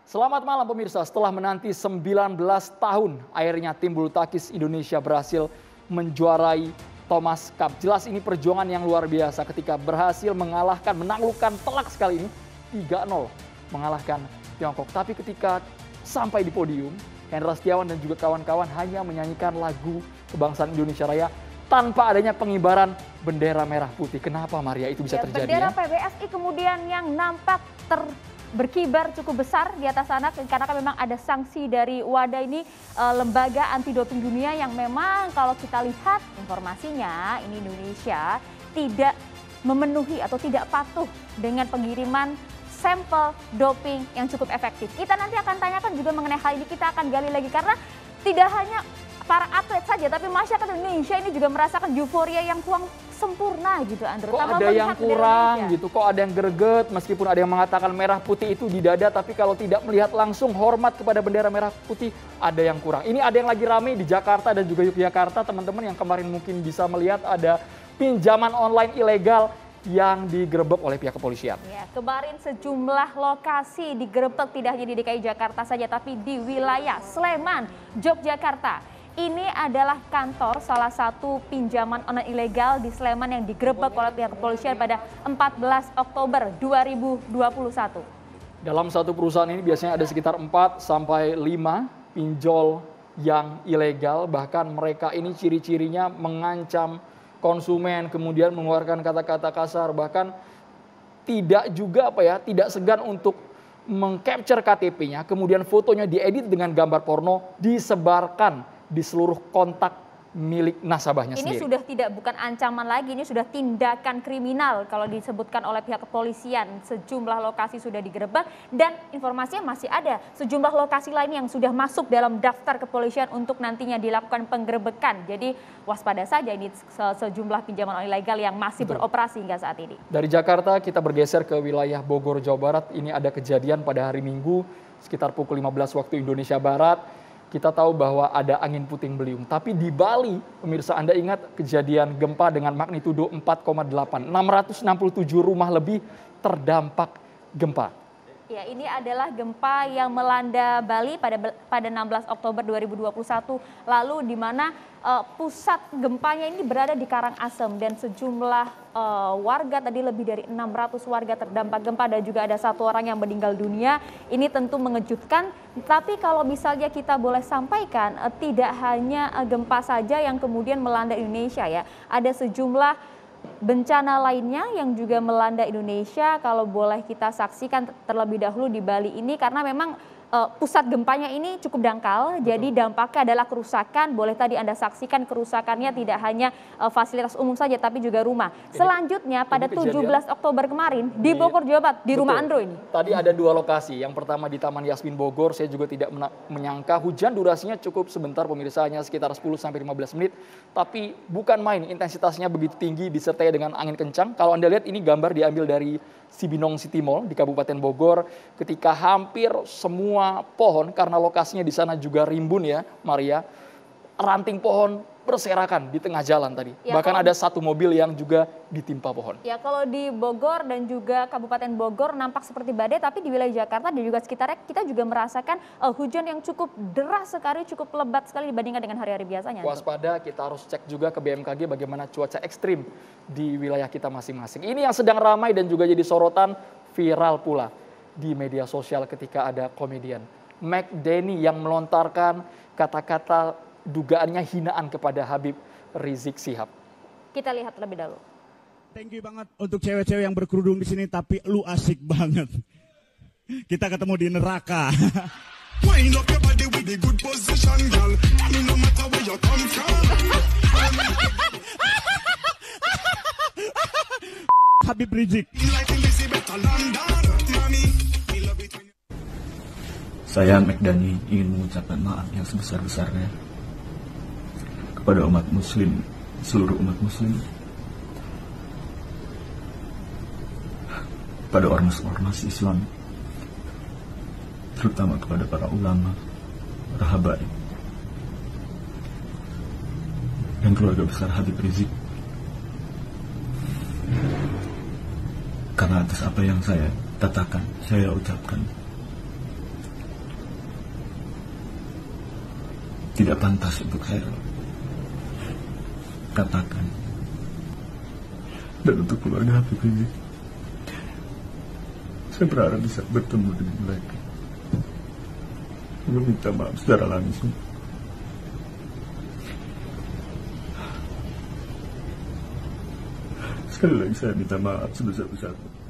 Selamat malam pemirsa, setelah menanti 19 tahun akhirnya tim bulu tangkis Indonesia berhasil menjuarai Thomas Cup. Jelas ini perjuangan yang luar biasa ketika berhasil menaklukkan telak sekali ini 3-0 mengalahkan Tiongkok. Tapi ketika sampai di podium, Hendra Setiawan dan juga kawan-kawan hanya menyanyikan lagu kebangsaan Indonesia Raya tanpa adanya pengibaran bendera merah putih. Kenapa Maria itu bisa terjadi? Bendera PBSI kemudian yang nampak berkibar cukup besar di atas sana karena kan memang ada sanksi dari WADA ini, lembaga anti doping dunia, yang memang kalau kita lihat informasinya ini Indonesia tidak memenuhi atau tidak patuh dengan pengiriman sampel doping yang cukup efektif. Kita nanti akan tanyakan juga mengenai hal ini, kita akan gali lagi karena tidak hanya para atlet saja tapi masyarakat Indonesia ini juga merasakan euforia yang kurang sempurna gitu, Andrew. Kok ada yang kurang gitu, kok ada yang greget meskipun ada yang mengatakan merah putih itu di dada, tapi kalau tidak melihat langsung hormat kepada bendera merah putih ada yang kurang. Ini ada yang lagi rame di Jakarta dan juga Yogyakarta, teman-teman yang kemarin mungkin bisa melihat ada pinjaman online ilegal yang digerebek oleh pihak kepolisian. Ya, kemarin sejumlah lokasi digerebek tidak hanya di DKI Jakarta saja tapi di wilayah Sleman, Yogyakarta. Ini adalah kantor salah satu pinjaman online ilegal di Sleman yang digerebek oleh pihak kepolisian pada 14 Oktober 2021. Dalam satu perusahaan ini biasanya ada sekitar 4 sampai 5 pinjol yang ilegal. Bahkan mereka ini ciri-cirinya mengancam konsumen, kemudian mengeluarkan kata-kata kasar. Bahkan tidak segan untuk mengcapture KTP-nya, kemudian fotonya diedit dengan gambar porno, disebarkan di seluruh kontak milik nasabahnya sendiri. Ini sudah bukan ancaman lagi, ini sudah tindakan kriminal kalau disebutkan oleh pihak kepolisian. Sejumlah lokasi sudah digerebek dan informasinya masih ada sejumlah lokasi lain yang sudah masuk dalam daftar kepolisian untuk nantinya dilakukan penggerebekan. Jadi waspada saja ini sejumlah pinjaman ilegal yang masih beroperasi hingga saat ini. Dari Jakarta kita bergeser ke wilayah Bogor, Jawa Barat. Ini ada kejadian pada hari Minggu sekitar pukul 15 waktu Indonesia Barat. Kita tahu bahwa ada angin puting beliung. Tapi di Bali, pemirsa, Anda ingat kejadian gempa dengan magnitudo 4,8. 667 rumah lebih terdampak gempa. Ya, ini adalah gempa yang melanda Bali pada 16 Oktober 2021 lalu, di mana pusat gempanya ini berada di Karangasem dan sejumlah warga, tadi lebih dari 600 warga terdampak gempa dan juga ada 1 orang yang meninggal dunia. Ini tentu mengejutkan, tapi kalau misalnya kita boleh sampaikan, tidak hanya gempa saja yang kemudian melanda Indonesia ya, ada sejumlah bencana lainnya yang juga melanda Indonesia. Kalau boleh kita saksikan terlebih dahulu di Bali ini, karena memang pusat gempanya ini cukup dangkal. Betul. Jadi dampaknya adalah kerusakan. Boleh tadi Anda saksikan kerusakannya tidak hanya fasilitas umum saja tapi juga rumah. Selanjutnya pada 17 Oktober kemarin di Bogor, Jawa Barat, di rumah Andro ini. Tadi ada 2 lokasi. Yang pertama di Taman Yasmin Bogor, saya juga tidak menyangka hujan durasinya cukup sebentar pemirsa, hanya sekitar 10-15 menit. Tapi bukan main, intensitasnya begitu tinggi disertai dengan angin kencang. Kalau Anda lihat ini gambar diambil dari Cibinong City Mall di Kabupaten Bogor, ketika hampir semua pohon, karena lokasinya di sana juga rimbun ya Maria, ranting pohon berserakan di tengah jalan tadi. Ya, bahkan ada 1 mobil yang juga ditimpa pohon. Ya, kalau di Bogor dan juga Kabupaten Bogor nampak seperti badai, tapi di wilayah Jakarta dan juga sekitarnya kita juga merasakan hujan yang cukup deras sekali, cukup lebat sekali dibandingkan dengan hari-hari biasanya. Waspada, kita harus cek juga ke BMKG bagaimana cuaca ekstrim di wilayah kita masing-masing. Ini yang sedang ramai dan juga jadi sorotan, viral pula di media sosial ketika ada komedian McDenny yang melontarkan kata-kata dugaannya hinaan kepada Habib Rizik Syihab. Kita lihat lebih dahulu. Thank you banget untuk cewek-cewek yang berkerudung di sini, tapi lu asik banget. Kita ketemu di neraka. Habib Rizik. Saya McDenny ingin mengucapkan maaf yang sebesar-besarnya kepada umat muslim, seluruh umat muslim, pada ormas-ormas Islam, terutama kepada para ulama, para habaib, dan keluarga besar Habib Rizik. Karena atas apa yang saya katakan, saya ucapkan, tidak pantas untuk saya katakan. Dan untuk keluarga Habib ini, saya berharap bisa bertemu dengan mereka, meminta maaf secara langsung. Sekali lagi saya minta maaf sebesar-besarnya.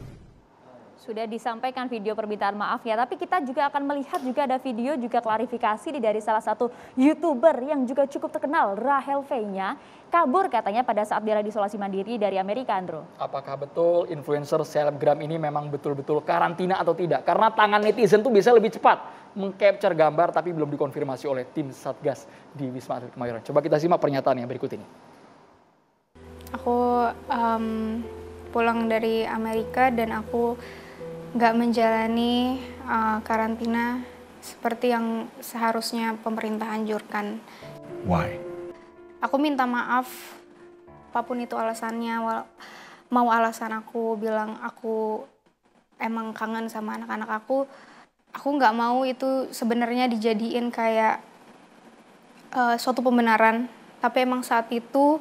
Sudah disampaikan video permintaan maaf ya, tapi kita juga akan melihat juga ada video juga klarifikasi dari salah satu YouTuber yang juga cukup terkenal, Rahel V-nya, kabur katanya pada saat dia isolasi mandiri dari Amerika, Andro. Apakah betul influencer selebgram ini memang betul-betul karantina atau tidak? Karena tangan netizen tuh bisa lebih cepat mengcapture gambar tapi belum dikonfirmasi oleh tim Satgas di Wisma Atlet Kemayoran. Coba kita simak pernyataan yang berikut ini. Aku pulang dari Amerika dan aku nggak menjalani karantina seperti yang seharusnya pemerintah anjurkan. Why? Aku minta maaf, apapun itu alasannya. Mau alasan aku bilang aku emang kangen sama anak-anak aku nggak mau itu sebenarnya dijadiin kayak suatu pembenaran. Tapi emang saat itu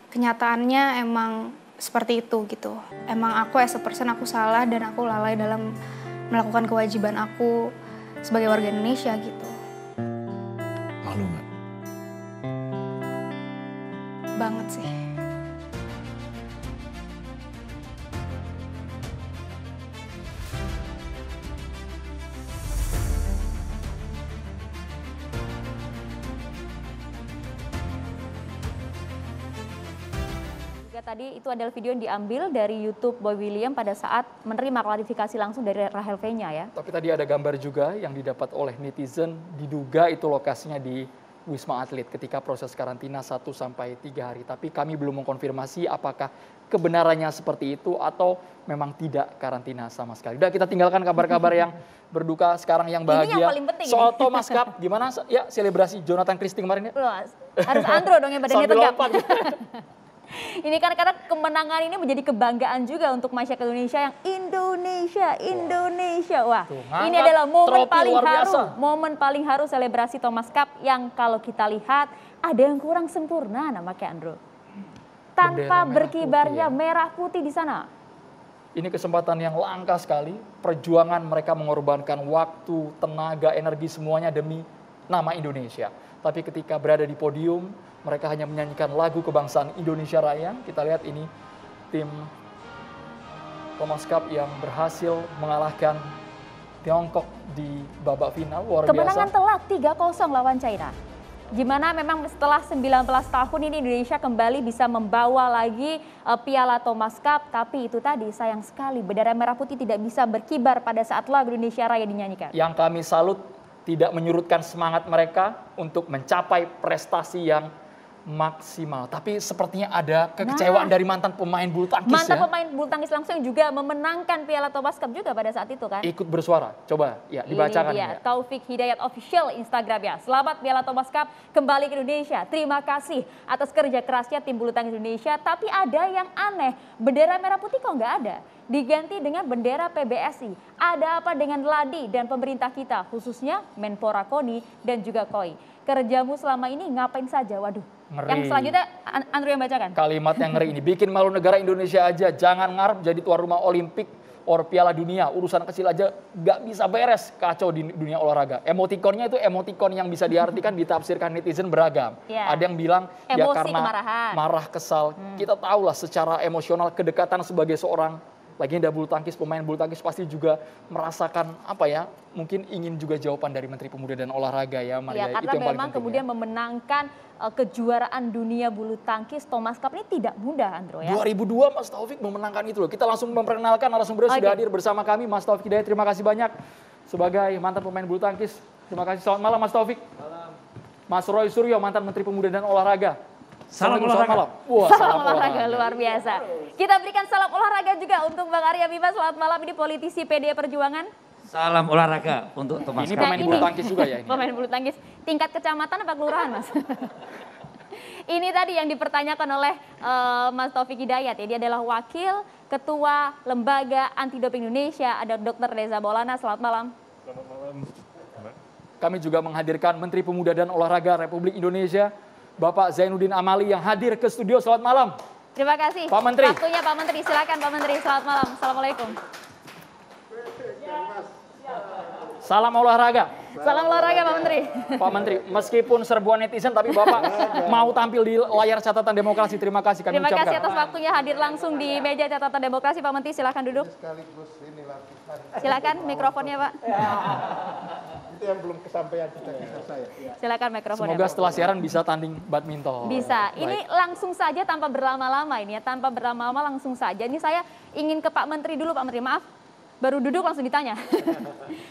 kenyataannya emang seperti itu gitu. Emang aku as a person aku salah dan aku lalai dalam melakukan kewajiban aku sebagai warga Indonesia gitu. Malu nggak? Banget sih. Tadi itu adalah video yang diambil dari YouTube Boy William pada saat menerima klarifikasi langsung dari Rahel V-nya ya. Tapi tadi ada gambar juga yang didapat oleh netizen, diduga itu lokasinya di Wisma Atlet ketika proses karantina 1 sampai 3 hari. Tapi kami belum mengkonfirmasi apakah kebenarannya seperti itu atau memang tidak karantina sama sekali. Udah kita tinggalkan kabar-kabar yang berduka, sekarang yang bahagia. Ini yang paling penting soal ini. Thomas Cup, gimana ya selebrasi Jonathan Christie kemarin ya? Harus Andro dong yang badannya Sambil tegak. lompat. Ini kan karena kemenangan ini menjadi kebanggaan juga untuk masyarakat Indonesia yang Indonesia. Wah, Tuh, ini adalah momen trofi paling luar haru, biasa. momen paling haru selebrasi Thomas Cup yang kalau kita lihat ada yang kurang sempurna namanya Andro. Tanpa merah berkibarnya putih, ya. merah putih di sana. Ini kesempatan yang langka sekali, perjuangan mereka mengorbankan waktu, tenaga, energi semuanya demi nama Indonesia. Tapi ketika berada di podium, mereka hanya menyanyikan lagu kebangsaan Indonesia Raya. Kita lihat ini tim Thomas Cup yang berhasil mengalahkan Tiongkok di babak final. Luar Kemenangan biasa. telak 3-0 lawan China. Gimana memang setelah 19 tahun ini Indonesia kembali bisa membawa lagi Piala Thomas Cup. Tapi itu tadi sayang sekali bendera merah putih tidak bisa berkibar pada saat lagu Indonesia Raya dinyanyikan. Yang kami salut tidak menyurutkan semangat mereka untuk mencapai prestasi yang maksimal. Tapi sepertinya ada kekecewaan dari mantan pemain bulu tangkis Mantan ya. pemain bulu tangkis langsung juga memenangkan Piala Thomas Cup juga pada saat itu kan. Ikut bersuara. Coba ya dibacakan. Ini dia, Ya. Taufik Hidayat Official Instagramnya. Selamat Piala Thomas Cup kembali ke Indonesia. Terima kasih atas kerja kerasnya tim bulu tangkis Indonesia. Tapi ada yang aneh, bendera merah putih kok nggak ada. Diganti dengan bendera PBSI. Ada apa dengan Ladi dan pemerintah kita, khususnya Menpora Koni dan juga Koi. Kerjamu selama ini ngapain saja? Waduh. Ngeri. Yang selanjutnya Andrew yang bacakan. Kalimat yang ngeri ini, bikin malu negara Indonesia aja, jangan ngarep jadi tuan rumah Olimpik or Piala Dunia, urusan kecil aja gak bisa beres, kacau di dunia olahraga. Emotikonnya itu emotikon yang bisa diartikan, ditafsirkan netizen beragam. Ya. Ada yang bilang ya Emosi, karena kemarahan. marah, kesal. Kita tahulah secara emosional kedekatan sebagai seorang legenda bulu tangkis, pemain bulu tangkis pasti juga merasakan apa ya, mungkin ingin juga jawaban dari Menteri Pemuda dan Olahraga ya Maria. Ya, karena itu yang paling memang penting, kemudian ya. memenangkan kejuaraan dunia bulu tangkis Thomas Cup ini tidak mudah, Andro ya. 2002 Mas Taufik memenangkan itu loh. Kita langsung memperkenalkan narasumber sudah hadir bersama kami Mas Taufik Hidayat. Terima kasih banyak sebagai mantan pemain bulu tangkis. Terima kasih. Selamat malam Mas Taufik. Malam. Mas Roy Suryo mantan Menteri Pemuda dan Olahraga. Salam Selamat olahraga. malam. Wah, Salam olahraga luar biasa. Kita berikan salam olahraga juga untuk Bang Arya Bima. Selamat malam, ini politisi PDI Perjuangan. Salam olahraga untuk Thomas Ini Cup. pemain bulu tangkis juga ya ini. Pemain bulu tangkis tingkat kecamatan apa kelurahan, Mas? Ini tadi yang dipertanyakan oleh Mas Taufik Hidayat. Ya. Dia adalah Wakil Ketua Lembaga Anti Doping Indonesia. Ada Dr. Reza Maulana. Selamat malam. Selamat malam. kami juga menghadirkan Menteri Pemuda dan Olahraga Republik Indonesia, Bapak Zainuddin Amali yang hadir ke studio. Selamat malam. Terima kasih. Pak Menteri. Waktunya Pak Menteri, silakan Pak Menteri. Selamat malam. Assalamualaikum. Salam olahraga. Salam olahraga Pak Menteri. Pak Menteri, meskipun serbuan netizen tapi Bapak mau tampil di layar catatan demokrasi. Terima kasih kami Terima ucapkan. kasih atas waktunya hadir langsung di meja catatan demokrasi. Pak Menteri silakan duduk. Silakan mikrofonnya Pak. Itu yang belum kesampaian cita-cita saya. Silakan mikrofonnya. Semoga Pak. setelah siaran bisa tanding badminton. Bisa. Baik. Ini langsung saja tanpa berlama-lama ini ya, tanpa berlama-lama langsung saja. Ini saya ingin ke Pak Menteri dulu, Pak Menteri. Maaf, baru duduk langsung ditanya.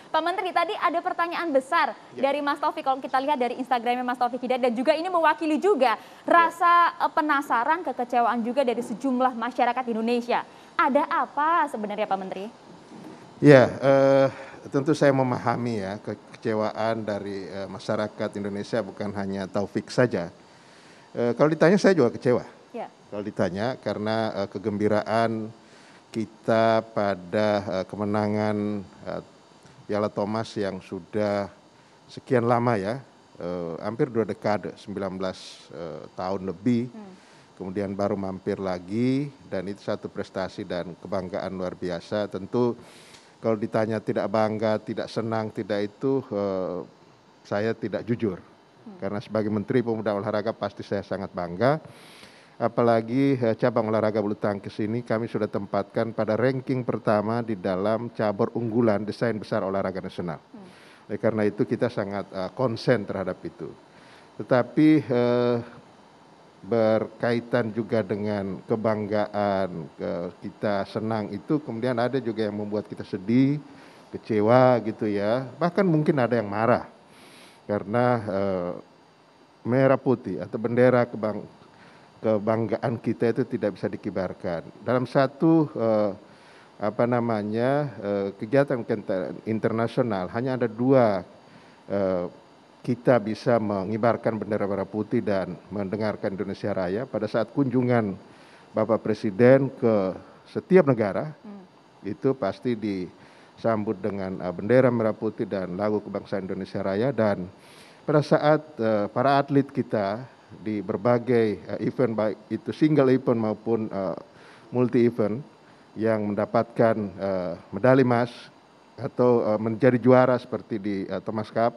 Pak Menteri, tadi ada pertanyaan besar dari Mas Taufik. Kalau kita lihat dari Instagramnya Mas Taufik Hidayat, dan juga ini mewakili juga rasa penasaran, kekecewaan juga dari sejumlah masyarakat Indonesia. Ada apa sebenarnya Pak Menteri? Ya, tentu saya memahami ya kekecewaan dari masyarakat Indonesia, bukan hanya Taufik saja. Kalau ditanya saya juga kecewa. Ya. Kalau ditanya karena kegembiraan kita pada kemenangan Piala Thomas yang sudah sekian lama ya, hampir 2 dekade, 19 tahun lebih, kemudian baru mampir lagi, dan itu satu prestasi dan kebanggaan luar biasa. Tentu kalau ditanya tidak bangga, tidak senang, tidak itu, saya tidak jujur. Karena sebagai Menteri Pemuda Olahraga pasti saya sangat bangga. Apalagi cabang olahraga bulu tangkis ini kami sudah tempatkan pada ranking pertama di dalam cabur unggulan desain besar olahraga nasional. Oleh karena itu kita sangat konsen terhadap itu. Tetapi berkaitan juga dengan kebanggaan, kita senang itu, kemudian ada juga yang membuat kita sedih, kecewa gitu ya. Bahkan mungkin ada yang marah karena merah putih atau bendera kebanggaan kita itu tidak bisa dikibarkan. Dalam satu kegiatan internasional hanya ada 2 kita bisa mengibarkan bendera merah putih dan mendengarkan Indonesia Raya pada saat kunjungan Bapak Presiden ke setiap negara. Itu pasti disambut dengan bendera merah putih dan lagu kebangsaan Indonesia Raya. Dan pada saat para atlet kita di berbagai event, baik itu single event maupun multi event, yang mendapatkan medali emas atau menjadi juara seperti di Thomas Cup,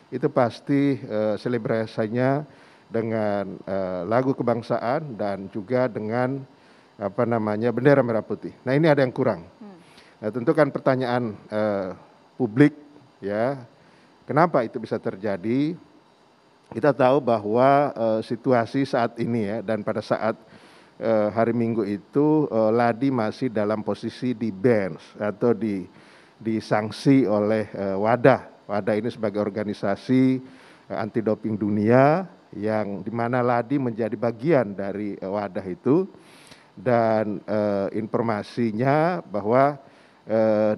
itu pasti selebrasinya dengan lagu kebangsaan dan juga dengan bendera merah putih. Nah, ini ada yang kurang. Nah, tentu kan pertanyaan publik ya, kenapa itu bisa terjadi? Kita tahu bahwa situasi saat ini ya, dan pada saat hari Minggu itu Ladi masih dalam posisi di ban atau disanksi oleh WADA. WADA ini sebagai organisasi anti doping dunia, yang dimana Ladi menjadi bagian dari WADA itu, dan informasinya bahwa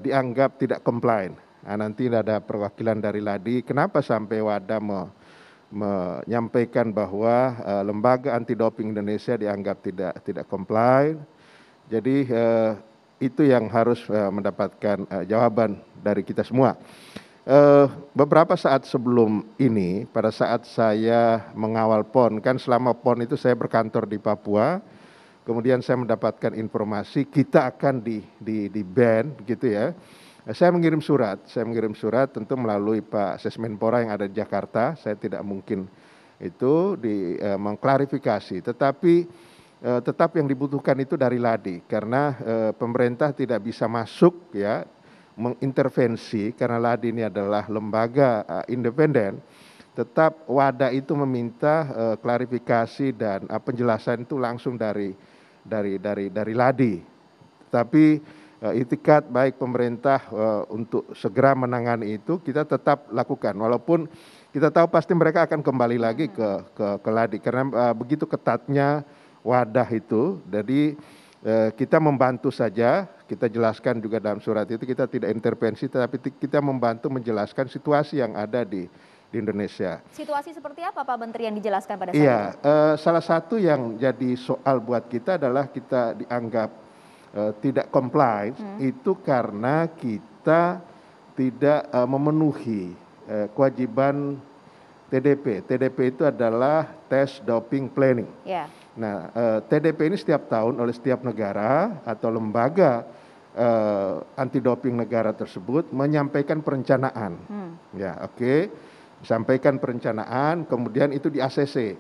dianggap tidak compliant. Nah, nanti ada perwakilan dari Ladi, kenapa sampai WADA menyampaikan bahwa lembaga anti doping Indonesia dianggap tidak comply. Jadi itu yang harus mendapatkan jawaban dari kita semua. Beberapa saat sebelum ini, pada saat saya mengawal PON, kan selama PON itu saya berkantor di Papua, kemudian saya mendapatkan informasi kita akan di ban gitu ya. Saya mengirim surat tentu melalui Pak Sesmenpora yang ada di Jakarta. Saya tidak mungkin itu mengklarifikasi, tetapi tetap yang dibutuhkan itu dari Ladi, karena pemerintah tidak bisa masuk ya, mengintervensi, karena Ladi ini adalah lembaga independen. Tetap WADA itu meminta klarifikasi dan penjelasan itu langsung dari Ladi. Tapi itikat baik pemerintah untuk segera menangani itu kita tetap lakukan, walaupun kita tahu pasti mereka akan kembali lagi ke Ladi, karena begitu ketatnya wadah itu. Jadi kita membantu saja, kita jelaskan juga dalam surat itu, kita tidak intervensi, tetapi kita membantu menjelaskan situasi yang ada di Indonesia. Situasi seperti apa Pak Menteri yang dijelaskan pada saat itu? Iya, salah satu yang jadi soal buat kita adalah kita dianggap tidak comply, itu karena kita tidak memenuhi kewajiban TDP. TDP itu adalah Test Doping Planning. Ya. Nah, TDP ini setiap tahun oleh setiap negara atau lembaga anti doping negara tersebut menyampaikan perencanaan. Ya, oke. Sampaikan perencanaan, kemudian itu di ACC.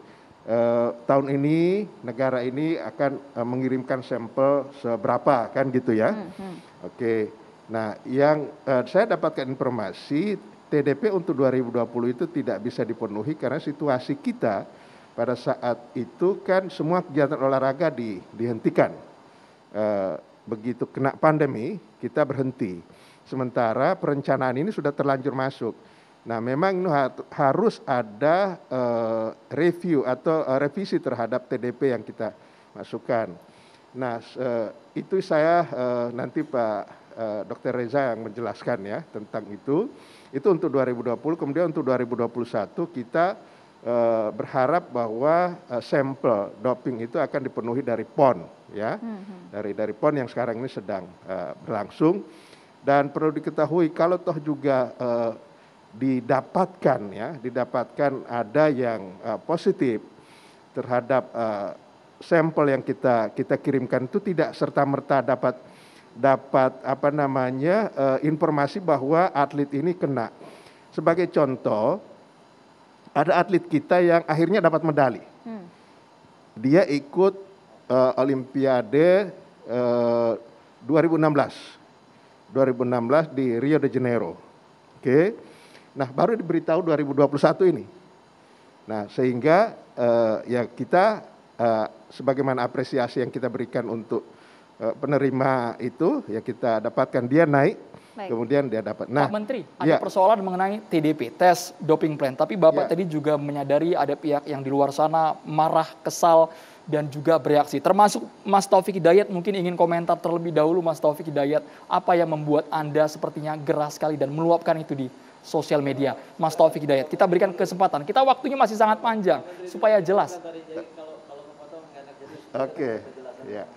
Tahun ini negara ini akan mengirimkan sampel seberapa, kan gitu ya. Oke. Nah, yang saya dapatkan informasi TDP untuk 2020 itu tidak bisa dipenuhi karena situasi kita pada saat itu kan semua kegiatan olahraga dihentikan. Begitu kena pandemi, kita berhenti. Sementara perencanaan ini sudah terlanjur masuk. Nah, memang ini harus ada review atau revisi terhadap TDP yang kita masukkan. Nah, itu saya nanti Pak Dr. Reza yang menjelaskan ya tentang itu. Itu untuk 2020, kemudian untuk 2021 kita berharap bahwa sampel doping itu akan dipenuhi dari PON ya. Dari PON yang sekarang ini sedang berlangsung. Dan perlu diketahui kalau toh juga didapatkan ada yang positif terhadap sampel yang kita kirimkan itu tidak serta-merta dapat informasi bahwa atlet ini kena. Sebagai contoh, ada atlet kita yang akhirnya dapat medali. Dia ikut Olimpiade 2016 di Rio de Janeiro. Oke. Nah, baru diberitahu 2021 ini. Nah, sehingga ya kita sebagaimana apresiasi yang kita berikan untuk penerima itu, ya kita dapatkan dia naik. Baik. Kemudian dia dapat. Nah, Pak Menteri, ada persoalan mengenai TDP, tes doping plan. Tapi Bapak tadi juga menyadari ada pihak yang di luar sana marah, kesal, dan juga bereaksi. Termasuk Mas Taufik Hidayat, mungkin ingin komentar terlebih dahulu Mas Taufik Hidayat. Apa yang membuat Anda sepertinya gerah sekali dan meluapkan itu di sosial media? Mas Taufik Hidayat, kita berikan kesempatan. Kita waktunya masih sangat panjang, supaya jelas. Oke, ya.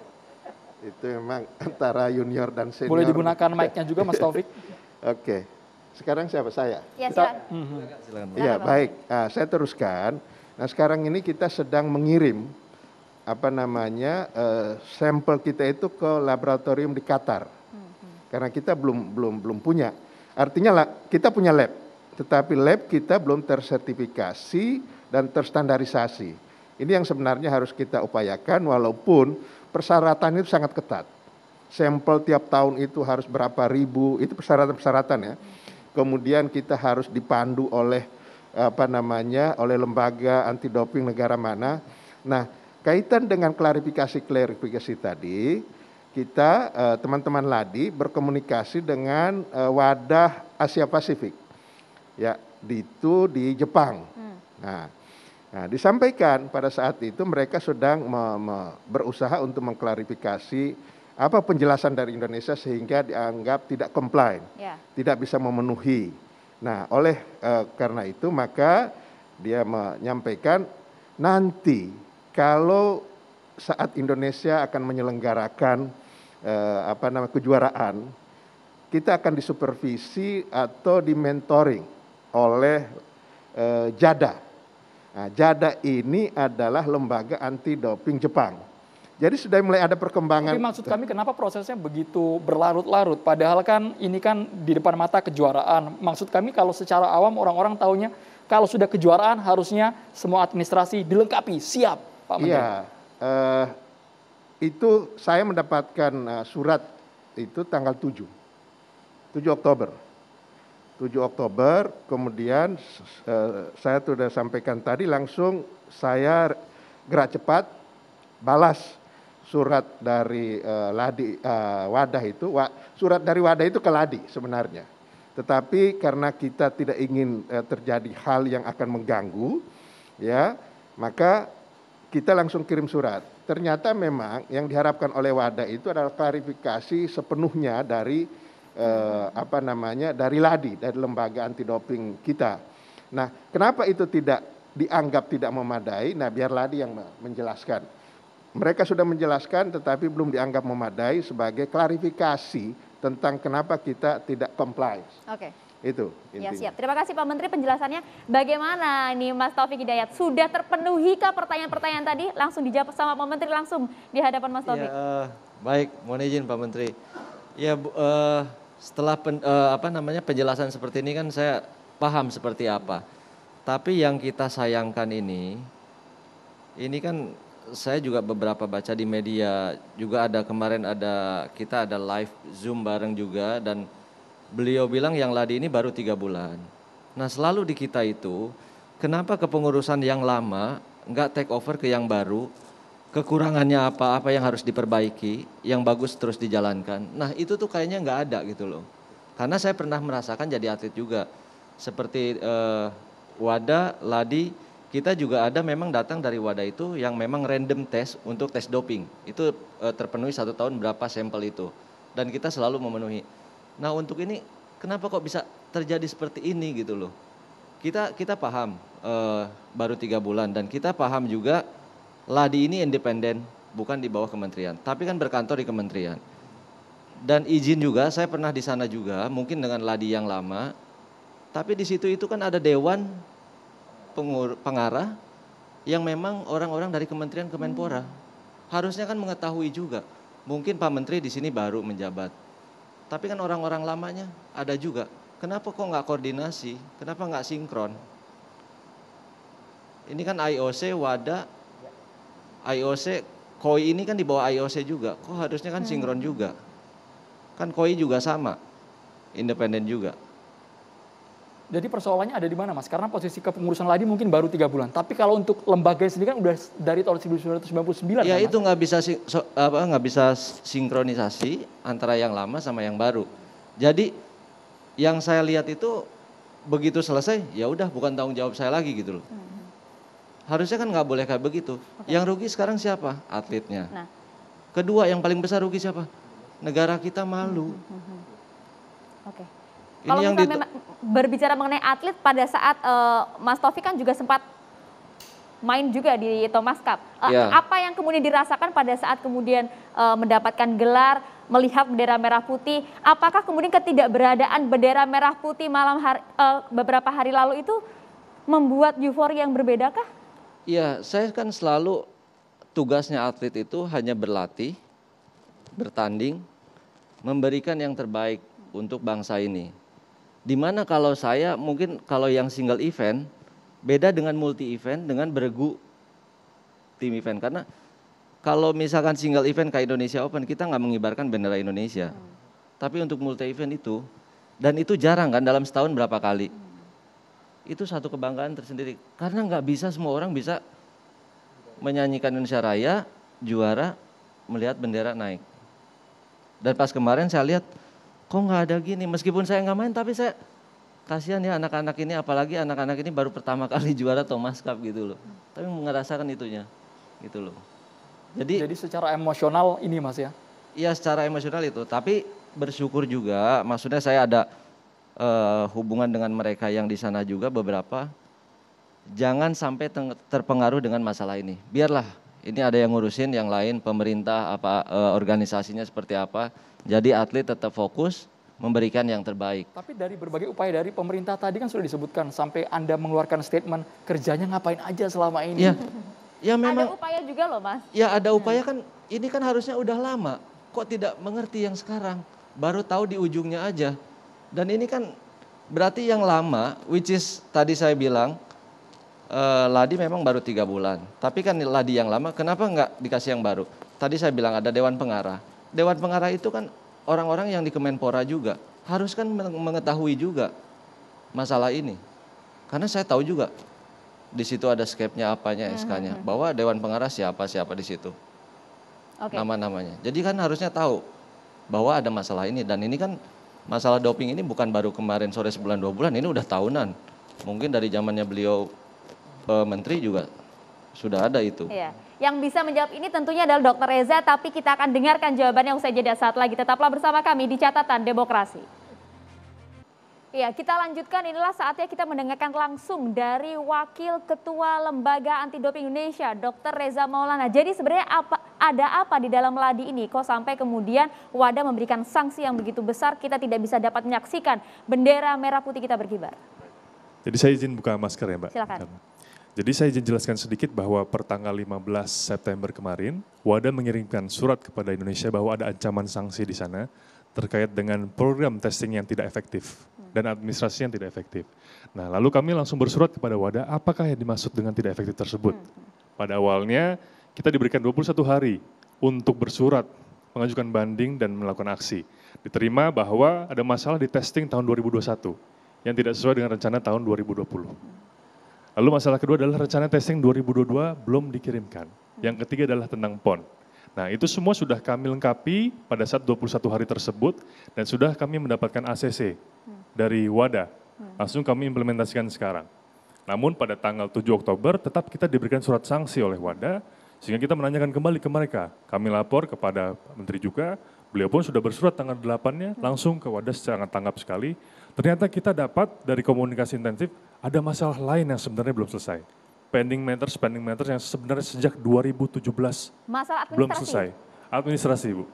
Itu memang antara junior dan senior. Boleh digunakan mic-nya juga Mas Taufik. Oke. Sekarang siapa saya? Ya, silakan. Iya, baik. Nah, saya teruskan. Nah, sekarang ini kita sedang mengirim sampel kita itu ke laboratorium di Qatar. Karena kita belum punya. Artinya kita punya lab, tetapi lab kita belum tersertifikasi dan terstandarisasi. Ini yang sebenarnya harus kita upayakan walaupun persyaratan itu sangat ketat. Sampel tiap tahun itu harus berapa ribu, itu persyaratan ya. Kemudian kita harus dipandu oleh oleh lembaga anti doping negara mana. Nah, kaitan dengan klarifikasi tadi, kita teman-teman LADI berkomunikasi dengan wadah Asia Pasifik. Ya, itu di Jepang. Nah, disampaikan pada saat itu mereka sedang berusaha untuk mengklarifikasi apa penjelasan dari Indonesia sehingga dianggap tidak comply, tidak bisa memenuhi. Nah, karena itu maka dia menyampaikan nanti kalau saat Indonesia akan menyelenggarakan kejuaraan, kita akan disupervisi atau dimentoring oleh JADA. Nah, JADA ini adalah lembaga anti doping Jepang. Jadi sudah mulai ada perkembangan. Tapi maksud kami kenapa prosesnya begitu berlarut-larut? Padahal kan ini kan di depan mata kejuaraan. Maksud kami kalau secara awam orang-orang taunya kalau sudah kejuaraan harusnya semua administrasi dilengkapi, siap Pak Menteri. Iya, itu saya mendapatkan surat itu tanggal 7 Oktober. 7 Oktober, kemudian saya sudah sampaikan tadi, langsung saya gerak cepat balas surat dari wadah itu, surat dari wadah itu ke LADI sebenarnya. Tetapi karena kita tidak ingin terjadi hal yang akan mengganggu, ya, maka kita langsung kirim surat. Ternyata memang yang diharapkan oleh wadah itu adalah klarifikasi sepenuhnya dari dari LADI, dari lembaga anti doping kita. Nah, kenapa itu dianggap tidak memadai? Nah, biar LADI yang menjelaskan. Mereka sudah menjelaskan tetapi belum dianggap memadai sebagai klarifikasi tentang kenapa kita tidak comply. Oke. Itu Ya intinya. siap. Terima kasih Pak Menteri penjelasannya. Bagaimana nih Mas Taufik Hidayat? Sudah terpenuhikah pertanyaan-pertanyaan tadi? Langsung dijawab sama Pak Menteri langsung di hadapan Mas Taufik. Ya, baik, mohon izin Pak Menteri. Ya, setelah penjelasan seperti ini kan saya paham seperti apa. Tapi yang kita sayangkan ini kan saya juga beberapa baca di media, juga ada kemarin kita ada live Zoom bareng juga, dan beliau bilang yang Ladi ini baru 3 bulan. Nah selalu di kita itu, kenapa kepengurusan yang lama nggak take over ke yang baru, kekurangannya apa yang harus diperbaiki, yang bagus terus dijalankan. Nah itu tuh kayaknya nggak ada gitu loh. Karena saya pernah merasakan jadi atlet juga, seperti WADA, Ladi, kita juga ada memang datang dari WADA itu yang memang random test untuk tes doping. Itu terpenuhi 1 tahun berapa sampel itu. Dan kita selalu memenuhi. Nah untuk ini kenapa kok bisa terjadi seperti ini gitu loh. Kita paham baru 3 bulan dan kita paham juga Ladi ini independen, bukan di bawah kementerian. Tapi kan berkantor di kementerian. Dan izin juga, saya pernah di sana juga, mungkin dengan Ladi yang lama. Tapi di situ itu kan ada dewan pengarah yang memang orang-orang dari Kementerian Kemenpora. Harusnya kan mengetahui juga. Mungkin Pak Menteri di sini baru menjabat. Tapi kan orang-orang lamanya ada juga. Kenapa kok nggak koordinasi? Kenapa nggak sinkron? Ini kan IOC, WADA, IOC, KOI ini kan di bawah IOC juga. Kok harusnya kan sinkron juga? Kan KOI juga sama, independen juga. Jadi persoalannya ada di mana Mas? Karena posisi kepengurusan Ladi mungkin baru 3 bulan. Tapi kalau untuk lembaga sendiri kan udah dari tahun 1999 ya kan, itu Mas? nggak bisa sinkronisasi antara yang lama sama yang baru. Jadi yang saya lihat itu begitu selesai ya udah bukan tanggung jawab saya lagi gitu loh. Harusnya kan nggak boleh kayak begitu. Yang rugi sekarang siapa? Atletnya. Nah. Kedua yang paling besar rugi siapa? Negara kita malu. Oke. Ini Kalau yang misalnya berbicara mengenai atlet, pada saat Mas Taufik kan juga sempat main juga di Thomas Cup. Ya. Apa yang kemudian dirasakan pada saat kemudian mendapatkan gelar, melihat bendera merah putih? Apakah kemudian ketidakberadaan bendera merah putih beberapa hari lalu itu membuat euforia yang berbedakah? Iya, saya kan selalu tugasnya atlet itu hanya berlatih, bertanding, memberikan yang terbaik untuk bangsa ini. Dimana kalau saya mungkin kalau yang single event beda dengan multi event dengan beregu tim event. Karena kalau misalkan single event kayak Indonesia Open kita nggak mengibarkan bendera Indonesia. Tapi untuk multi event itu, dan itu jarang kan dalam setahun berapa kali. Itu satu kebanggaan tersendiri. Karena nggak bisa semua orang bisa menyanyikan Indonesia Raya, juara, melihat bendera naik. Dan pas kemarin saya lihat, kok nggak ada gini, meskipun saya nggak main tapi saya kasihan ya anak-anak ini, apalagi anak-anak ini baru pertama kali juara Thomas Cup gitu loh. Tapi merasakan itunya gitu loh. Jadi secara emosional ini Mas ya? Iya secara emosional itu, tapi bersyukur juga, maksudnya saya ada hubungan dengan mereka yang di sana juga beberapa, jangan sampai terpengaruh dengan masalah ini. Biarlah ini ada yang ngurusin yang lain, pemerintah organisasinya seperti apa. Jadi atlet tetap fokus memberikan yang terbaik. Tapi dari berbagai upaya dari pemerintah tadi kan sudah disebutkan sampai Anda mengeluarkan statement kerjanya ngapain aja selama ini. Ya memang. Ada upaya juga loh Mas. Ya ada upaya kan, ini kan harusnya udah lama. Kok tidak mengerti yang sekarang? Baru tahu di ujungnya aja. Dan ini kan berarti yang lama, which is tadi saya bilang, Ladi memang baru 3 bulan. Tapi kan Ladi yang lama, kenapa nggak dikasih yang baru? Tadi saya bilang ada Dewan Pengarah. Dewan Pengarah itu kan orang-orang yang di Kemenpora juga. Harus kan mengetahui juga masalah ini. Karena saya tahu juga di situ ada skepnya apanya SK-nya. Bahwa Dewan Pengarah siapa-siapa di situ. Nama-namanya. Jadi kan harusnya tahu bahwa ada masalah ini. Dan ini kan masalah doping ini bukan baru kemarin sore sebulan 2 bulan. Ini udah tahunan. Mungkin dari zamannya beliau menteri juga sudah ada itu. Iya. Yang bisa menjawab ini tentunya adalah Dr. Reza, tapi kita akan dengarkan jawabannya usai jeda saat lagi. Tetaplah bersama kami di Catatan Demokrasi. Ya, kita lanjutkan, inilah saatnya kita mendengarkan langsung dari Wakil Ketua Lembaga Anti Doping Indonesia, Dr. Reza Maulana. Jadi sebenarnya ada apa di dalam ladi ini? Kok sampai kemudian WADA memberikan sanksi yang begitu besar, kita tidak bisa dapat menyaksikan bendera merah putih kita berkibar? Jadi saya izin buka masker ya Mbak. Silakan. Jadi saya izin jelaskan sedikit bahwa per tanggal 15 September kemarin, WADA mengirimkan surat kepada Indonesia bahwa ada ancaman sanksi di sana terkait dengan program testing yang tidak efektif dan administrasi yang tidak efektif. Nah, lalu kami langsung bersurat kepada WADA, apakah yang dimaksud dengan tidak efektif tersebut? Pada awalnya kita diberikan 21 hari untuk bersurat, mengajukan banding dan melakukan aksi. Diterima bahwa ada masalah di testing tahun 2021 yang tidak sesuai dengan rencana tahun 2020. Lalu masalah kedua adalah rencana testing 2022 belum dikirimkan. Yang ketiga adalah tentang PON. Nah, itu semua sudah kami lengkapi pada saat 21 hari tersebut dan sudah kami mendapatkan ACC dari WADA. Langsung kami implementasikan sekarang. Namun pada tanggal 7 Oktober tetap kita diberikan surat sanksi oleh WADA sehingga kita menanyakan kembali ke mereka. Kami lapor kepada Pak Menteri juga, beliau pun sudah bersurat tanggal 8-nya langsung ke WADA secara tanggap sekali. Ternyata kita dapat dari komunikasi intensif ada masalah lain yang sebenarnya belum selesai. Pending matters yang sebenarnya sejak 2017 Masalah administrasi. belum selesai. Administrasi, Bu.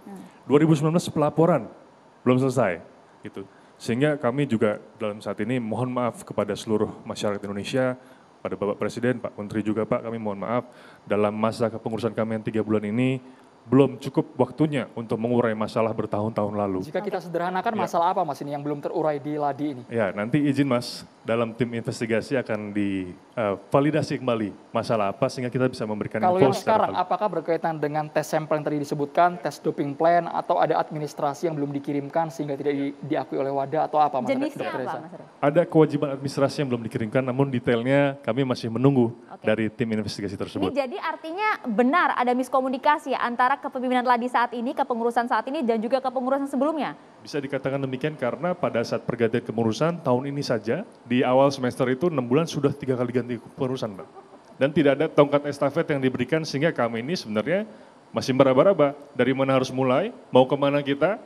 2019 pelaporan belum selesai. Gitu. Sehingga kami juga dalam saat ini mohon maaf kepada seluruh masyarakat Indonesia, pada Bapak Presiden, Pak Menteri juga Pak, kami mohon maaf dalam masa kepengurusan kami yang 3 bulan ini belum cukup waktunya untuk mengurai masalah bertahun-tahun lalu. Jika kita sederhanakan, masalah apa Mas ini yang belum terurai di ladi ini? Ya, nanti izin Mas, dalam tim investigasi akan divalidasi kembali masalah apa sehingga kita bisa memberikan Kalau info yang secara sekarang, apakah berkaitan dengan tes sampel yang tadi disebutkan, tes doping plan, atau ada administrasi yang belum dikirimkan sehingga tidak diakui oleh WADA, atau apa Mas? Jenisnya Dr. apa Reza? Mas Reza? Ada kewajiban administrasi yang belum dikirimkan, namun detailnya kami masih menunggu dari tim investigasi tersebut. Ini jadi artinya benar ada miskomunikasi antara kepemimpinan Ladi saat ini, kepengurusan saat ini, dan juga kepengurusan sebelumnya? Bisa dikatakan demikian karena pada saat pergantian kepengurusan tahun ini saja, di awal semester itu 6 bulan sudah 3 kali ganti kepengurusan, Mbak. Dan tidak ada tongkat estafet yang diberikan sehingga kami ini sebenarnya masih meraba-raba dari mana harus mulai, mau kemana kita,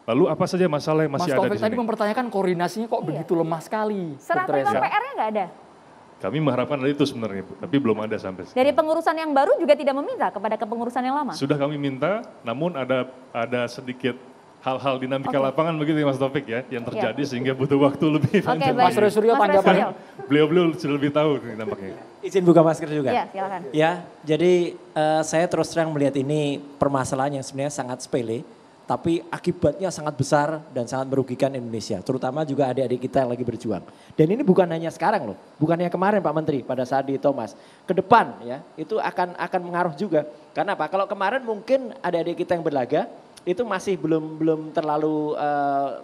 lalu apa saja masalah yang masih Mas ada Taufik di tadi sini. mempertanyakan koordinasinya kok begitu lemah sekali. Serah Dr. terima Reza. PR-nya nggak ada? Kami mengharapkan ada itu sebenarnya, Bu, tapi belum ada sampai sekarang. Dari pengurusan yang baru juga tidak meminta kepada kepengurusan yang lama? Sudah kami minta, namun ada sedikit hal-hal dinamika lapangan begitu ya Mas Taufik ya, yang terjadi sehingga butuh waktu lebih panjang. Mas Roy Suryo Mas Roy tanggapannya. Suryo. Beliau-beliau sudah lebih tahu nih nampaknya. Izin buka masker juga? Iya, silakan. Ya, jadi saya terus terang melihat ini permasalahan yang sebenarnya sangat sepele, tapi akibatnya sangat besar dan sangat merugikan Indonesia, terutama juga adik-adik kita yang lagi berjuang. Dan ini bukan hanya sekarang loh, bukan hanya kemarin Pak Menteri pada saat di Thomas. Ke depan ya, itu akan mengaruh juga. Karena apa? Kalau kemarin mungkin adik-adik kita yang berlaga, itu masih belum terlalu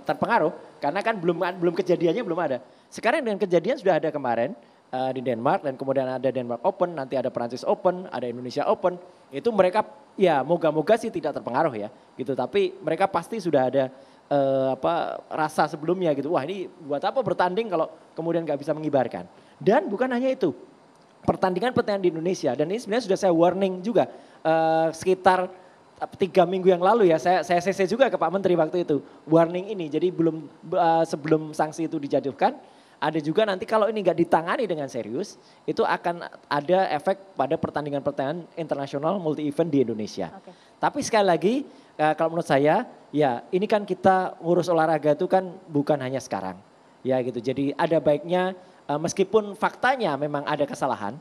terpengaruh, karena kan belum kejadiannya belum ada. Sekarang dengan kejadian sudah ada kemarin, di Denmark dan kemudian ada Denmark Open, nanti ada Prancis Open, ada Indonesia Open. Itu mereka ya moga-moga sih tidak terpengaruh ya gitu, tapi mereka pasti sudah ada rasa sebelumnya gitu. Wah, ini buat apa bertanding kalau kemudian nggak bisa mengibarkan. Dan bukan hanya itu. Pertandingan di Indonesia dan ini sebenarnya sudah saya warning juga sekitar 3 minggu yang lalu ya, saya CC juga ke Pak Menteri waktu itu, warning ini. Jadi sebelum sanksi itu dijatuhkan, ada juga nanti kalau ini nggak ditangani dengan serius, itu akan ada efek pada pertandingan-pertandingan internasional multi-event di Indonesia. Tapi sekali lagi, kalau menurut saya, ya ini kan kita ngurus olahraga itu kan bukan hanya sekarang, ya gitu. Jadi ada baiknya, meskipun faktanya memang ada kesalahan,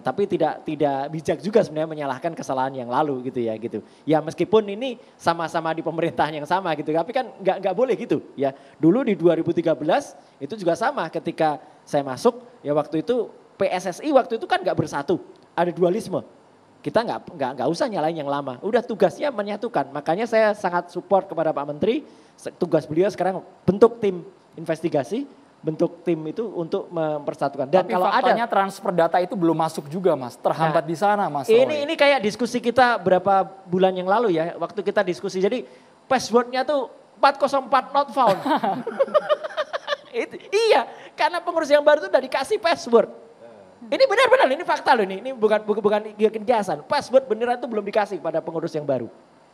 tapi tidak bijak juga sebenarnya menyalahkan kesalahan yang lalu gitu ya gitu. Ya meskipun ini sama-sama di pemerintahan yang sama gitu, tapi kan nggak boleh gitu ya. Dulu di 2013 itu juga sama, ketika saya masuk ya waktu itu PSSI waktu itu kan nggak bersatu, ada dualisme. Kita nggak usah nyalain yang lama, udah tugasnya menyatukan. Makanya saya sangat support kepada Pak Menteri, tugas beliau sekarang bentuk tim investigasi, bentuk tim itu untuk mempersatukan. Dan tapi kalau faktanya transfer data itu belum masuk juga Mas, terhambat di sana Mas Roy. Ini kayak diskusi kita berapa bulan yang lalu ya, waktu kita diskusi. Jadi passwordnya tuh 404 not found. Iya, karena pengurus yang baru itu udah dikasih password. Ini benar-benar, ini fakta loh ini bukan kiasan. Password beneran itu belum dikasih pada pengurus yang baru.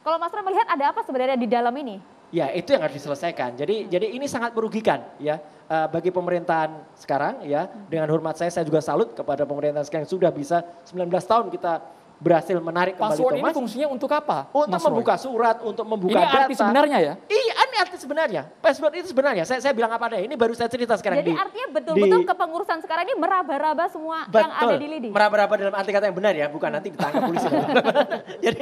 Kalau Mas Roy melihat ada apa sebenarnya di dalam ini? Ya itu yang harus diselesaikan. Jadi ini sangat merugikan ya bagi pemerintahan sekarang ya. Dengan hormat saya juga salut kepada pemerintahan sekarang yang sudah bisa 19 tahun kita berhasil menarik kembali Password ini Thomas. fungsinya untuk apa? Untuk Mas Roy? membuka surat, untuk membuka Ini data. arti sebenarnya ya? Iya, ini arti sebenarnya. Password itu sebenarnya. Saya bilang apa adanya. Ini baru saya cerita sekarang. Jadi artinya betul-betul kepengurusan sekarang ini meraba-raba semua yang ada di lidi. Meraba-raba dalam arti kata yang benar ya, bukan nanti ditangkap polisi. Jadi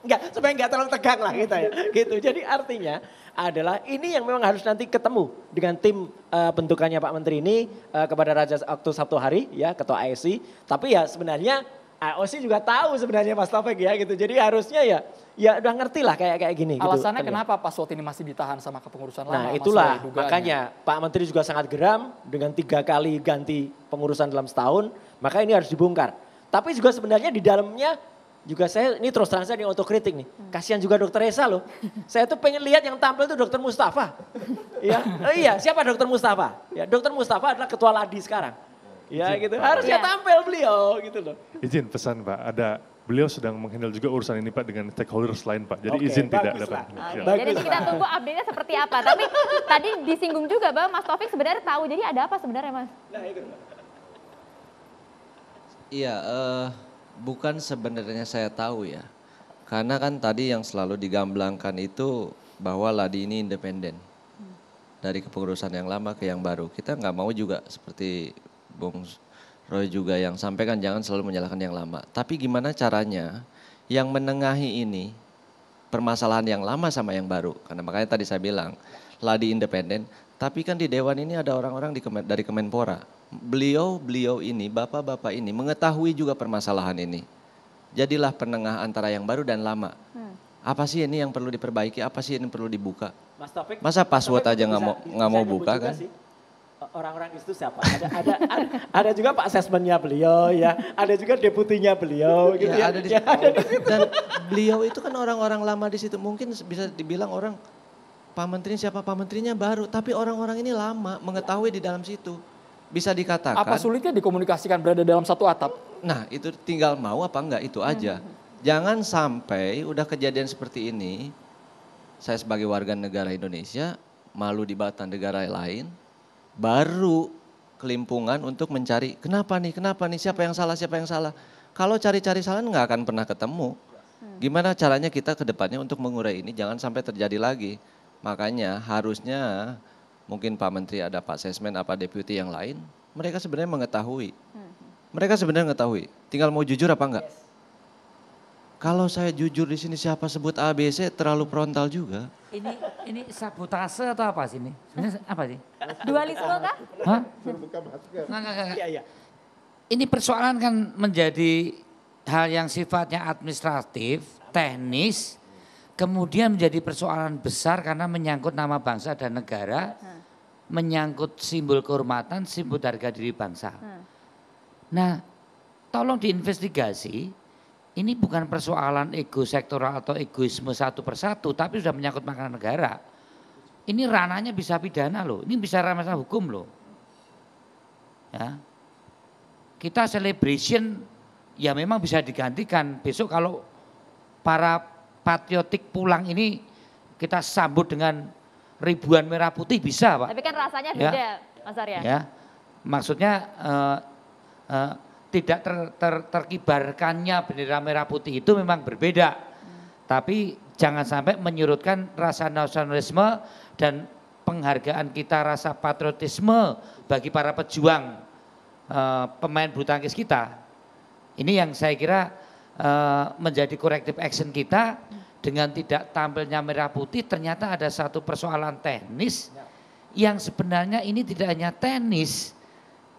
enggak, supaya enggak terlalu tegang lah kita ya. Gitu. Jadi artinya adalah ini yang memang harus nanti ketemu dengan tim bentukannya Pak Menteri ini kepada Raja waktu Sabtu hari ya, Ketua ASI. Tapi ya sebenarnya AOC juga tahu sebenarnya Mas Taufik ya gitu. Jadi harusnya ya udah ngerti lah kayak gini. Alasannya gitu, kenapa password ini masih ditahan sama kepengurusan lama? Nah Mas itulah Roy, dugaannya? makanya Pak Menteri juga sangat geram dengan 3 kali ganti pengurusan dalam setahun. Maka ini harus dibongkar. Tapi juga sebenarnya di dalamnya juga saya ini terus terang saya otokritik nih. Kasihan juga Dokter Esa loh. Saya tuh pengen lihat yang tampil itu Dokter Mustafa. Ya, iya siapa Dokter Mustafa? Ya Dokter Mustafa adalah Ketua Ladi sekarang. Ya gitu, harusnya tampil beliau gitu loh. Izin pesan Pak, beliau sedang menghandle juga urusan ini Pak dengan stakeholders lain Pak. Jadi izin tidak dapat. Jadi kita tunggu update-nya seperti apa. Tapi tadi disinggung juga bahwa Mas Taufik sebenarnya tahu. Jadi ada apa sebenarnya Mas? Iya, bukan sebenarnya saya tahu ya. Karena kan tadi yang selalu digamblangkan itu bahwa Ladi ini independen. Dari kepengurusan yang lama ke yang baru. Kita nggak mau juga seperti Bung Roy juga yang sampaikan jangan selalu menyalahkan yang lama. Tapi gimana caranya yang menengahi ini permasalahan yang lama sama yang baru. Karena makanya tadi saya bilang Ladi independen. Tapi kan di Dewan ini ada orang-orang dari Kemenpora. Beliau ini, bapak-bapak ini mengetahui juga permasalahan ini. Jadilah penengah antara yang baru dan lama. Apa sih ini yang perlu diperbaiki, apa sih ini yang perlu dibuka. Mas Taufik, masa password aja nggak mau buka kan? Sih. Orang-orang itu siapa? Ada juga Pak Sesmennya beliau ya, ada juga deputinya beliau gitu ya. Ada di situ. Dan beliau itu kan orang-orang lama di situ. Mungkin bisa dibilang orang Pak Menteri siapa, Pak Menterinya baru, tapi orang-orang ini lama mengetahui di dalam situ. Bisa dikatakan. Apa sulitnya dikomunikasikan berada dalam satu atap? Nah itu tinggal mau apa enggak itu aja. Jangan sampai udah kejadian seperti ini, saya sebagai warga negara Indonesia malu di batan negara lain, baru kelimpungan untuk mencari kenapa nih, siapa yang salah. Kalau cari-cari salah nggak akan pernah ketemu. Gimana caranya kita ke depannya untuk mengurai ini jangan sampai terjadi lagi. Makanya harusnya mungkin Pak Menteri ada Pak Sesmen, apa deputi yang lain, mereka sebenarnya mengetahui. Tinggal mau jujur apa enggak. Kalau saya jujur di sini siapa sebut ABC terlalu frontal juga. Ini sabotase atau apa sih ini? Sebenarnya apa sih? Dualisme kah? Hah? Enggak. Iya. Ini persoalan kan menjadi hal yang sifatnya administratif, teknis, kemudian menjadi persoalan besar karena menyangkut nama bangsa dan negara, menyangkut simbol kehormatan, simbol harga diri bangsa. Nah, tolong diinvestigasi. Ini bukan persoalan ego sektoral atau egoisme satu persatu, tapi sudah menyangkut makanan negara. Ini ranahnya bisa pidana loh, ini bisa ranah hukum loh. Ya. Kita celebration ya memang bisa digantikan. Besok kalau para patriotik pulang ini kita sambut dengan ribuan merah putih bisa Pak. Tapi kan rasanya beda Mas Arya. Ya, maksudnya tidak terkibarkannya bendera merah putih itu memang berbeda. Tapi jangan sampai menyurutkan rasa nasionalisme dan penghargaan kita rasa patriotisme bagi para pejuang pemain bulu tangkis kita. Ini yang saya kira menjadi corrective action kita dengan tidak tampilnya merah putih ternyata ada satu persoalan teknis yang sebenarnya ini tidak hanya teknis.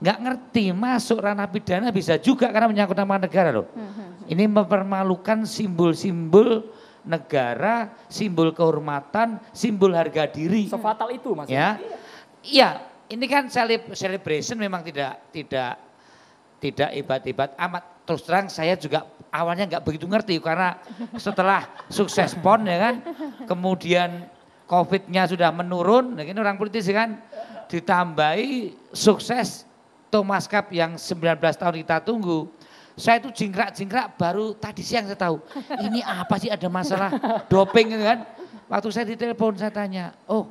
Nggak ngerti masuk ranah pidana bisa juga karena menyangkut nama negara loh. Ini mempermalukan simbol-simbol negara, simbol kehormatan, simbol harga diri. Sefatal itu Mas. Ya, iya. Ini kan celebration memang tidak hebat-hebat amat. Terus terang saya juga awalnya nggak begitu ngerti karena setelah sukses PON ya kan, kemudian COVID-nya sudah menurun, nah ini orang politis kan, ditambahi sukses Thomas Cup yang 19 tahun kita tunggu. Saya itu jingkrak-jingkrak baru tadi siang saya tahu. Ini apa sih ada masalah doping kan. Waktu saya ditelepon saya tanya, oh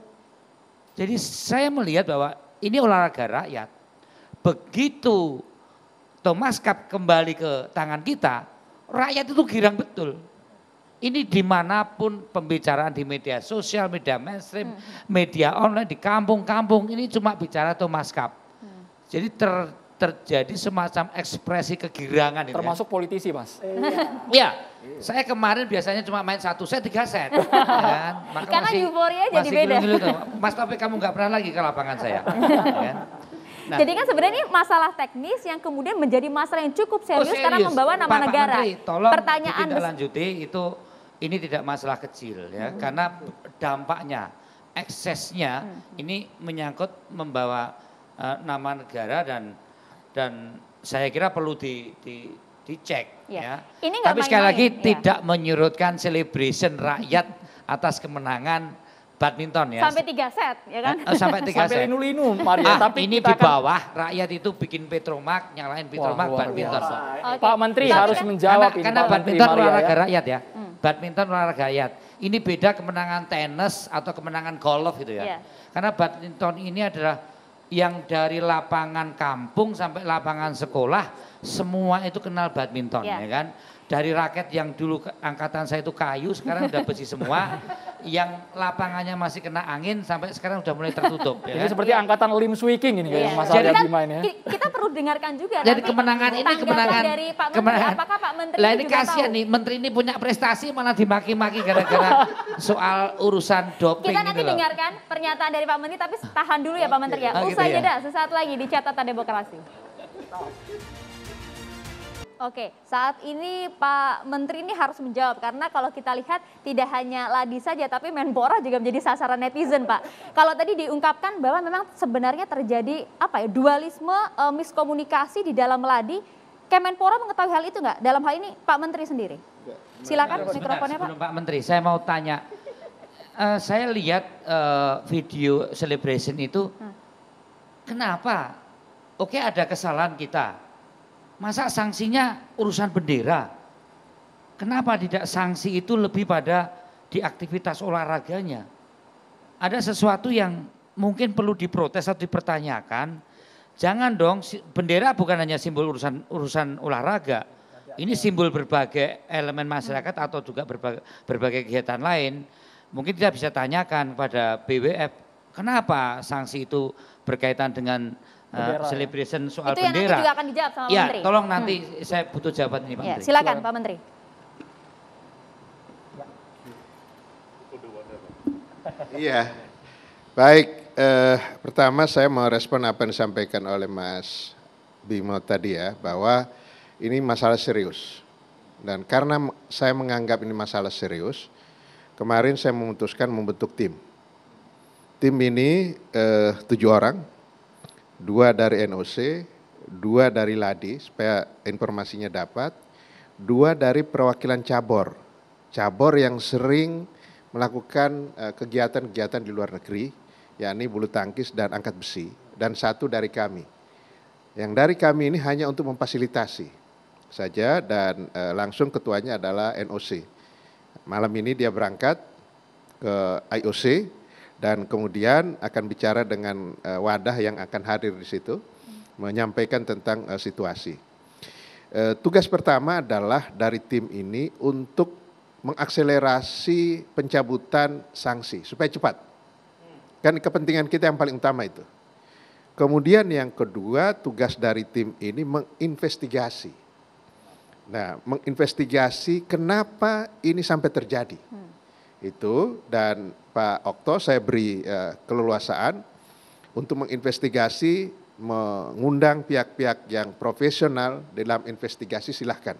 jadi saya melihat bahwa ini olahraga rakyat. Begitu Thomas Cup kembali ke tangan kita, rakyat itu girang betul. Ini dimanapun pembicaraan di media sosial, media mainstream, media online, di kampung-kampung, ini cuma bicara Thomas Cup. Jadi terjadi semacam ekspresi kegirangan. Termasuk politisi, Mas. Iya, saya kemarin biasanya cuma main 1 set, 3 set. Ya kan? Maka Karena euforia jadi masih beda. gilu-gilu tuh. Mas Taufik kamu gak pernah lagi ke lapangan saya. Ya kan? Nah, Jadi kan sebenarnya ini masalah teknis yang kemudian menjadi masalah yang cukup serius, karena membawa nama Pak negara. Menteri, tolong Pertanyaan ditindaklanjuti itu, ini tidak masalah kecil ya, karena dampaknya, eksesnya ini menyangkut membawa nama negara dan saya kira perlu dicek ya. Ini nggak Tapi sekali lagi main-main, ya. tidak menyurutkan celebration rakyat atas kemenangan badminton ya. Sampai 3 set, ya kan? Sampai 3 set. Sampai linu-linu, Maria. Tapi ini kita di bawah rakyat itu bikin Petromak, nyalain Petromak luar badminton. biasa. Oke. Pak Menteri Tapi harus kan- menjawab ini. Karena Pak Menteri badminton Maria, olahraga ya. rakyat ya. Badminton olahraga rakyat. Ini beda kemenangan tenis atau kemenangan golf gitu ya. Iya. Karena badminton ini adalah yang dari lapangan kampung sampai lapangan sekolah semua itu kenal badminton Iya. ya kan. Dari raket yang dulu angkatan saya itu kayu sekarang udah besi semua. Yang lapangannya masih kena angin sampai sekarang udah mulai tertutup. Ya Jadi kan? seperti angkatan Lim Swiking ini kayak Mas Jadi Arya kan Bima ini ya. Kita perlu dengarkan juga Jadi nanti kemenangan ini tanggapan kemenangan dari Pak Menteri. Apakah Pak Menteri Lah ini juga kasihan tahu? nih, menteri ini punya prestasi malah dimaki-maki gara-gara soal urusan doping Kita nanti gitu loh. dengarkan pernyataan dari Pak Menteri, tapi tahan dulu ya Pak Menteri ya. Oh, gitu Usai ya. jeda, sesaat lagi di Catatan Demokrasi. Oke, saat ini Pak Menteri ini harus menjawab karena kalau kita lihat tidak hanya Ladi saja tapi Menpora juga menjadi sasaran netizen, Pak. Kalau tadi diungkapkan bahwa memang sebenarnya terjadi dualisme, miskomunikasi di dalam Ladi. Kemenpora mengetahui hal itu nggak? Dalam hal ini Pak Menteri sendiri. Silakan mikrofonnya Pak. Sebelum Pak Menteri, saya mau tanya. Saya lihat video celebration itu, kenapa? Oke ada kesalahan kita. Masa sanksinya urusan bendera? Kenapa tidak sanksi itu lebih pada di aktivitas olahraganya? Ada sesuatu yang mungkin perlu diprotes atau dipertanyakan. Jangan dong, bendera bukan hanya simbol urusan olahraga. Ini simbol berbagai elemen masyarakat atau juga berbagai kegiatan lain. Mungkin kita bisa tanyakan kepada BWF, kenapa sanksi itu berkaitan dengan celebration soal Itu yang bendera. nanti juga akan dijawab sama Pak Ya, Menteri. tolong nanti saya butuh jawaban ini Pak Ya, Menteri. silakan Pak Menteri. Iya, baik. Pertama saya mau respon apa yang disampaikan oleh Mas Bimo tadi ya, bahwa ini masalah serius. Dan karena saya menganggap ini masalah serius, kemarin saya memutuskan membentuk tim. Tim ini 7 orang, 2 dari NOC, 2 dari Ladi supaya informasinya dapat, 2 dari perwakilan cabur yang sering melakukan kegiatan-kegiatan di luar negeri, yakni bulu tangkis dan angkat besi, dan 1 dari kami. Yang dari kami ini hanya untuk memfasilitasi saja dan langsung ketuanya adalah NOC. Malam ini dia berangkat ke IOC dan kemudian akan bicara dengan wadah yang akan hadir di situ, menyampaikan tentang situasi. Tugas pertama adalah dari tim ini untuk mengakselerasi pencabutan sanksi supaya cepat. Kan kepentingan kita yang paling utama itu. Kemudian yang kedua, tugas dari tim ini menginvestigasi. Nah, menginvestigasi kenapa ini sampai terjadi. Itu, dan Pak Okto saya beri keleluasaan untuk menginvestigasi, mengundang pihak-pihak yang profesional dalam investigasi, silahkan.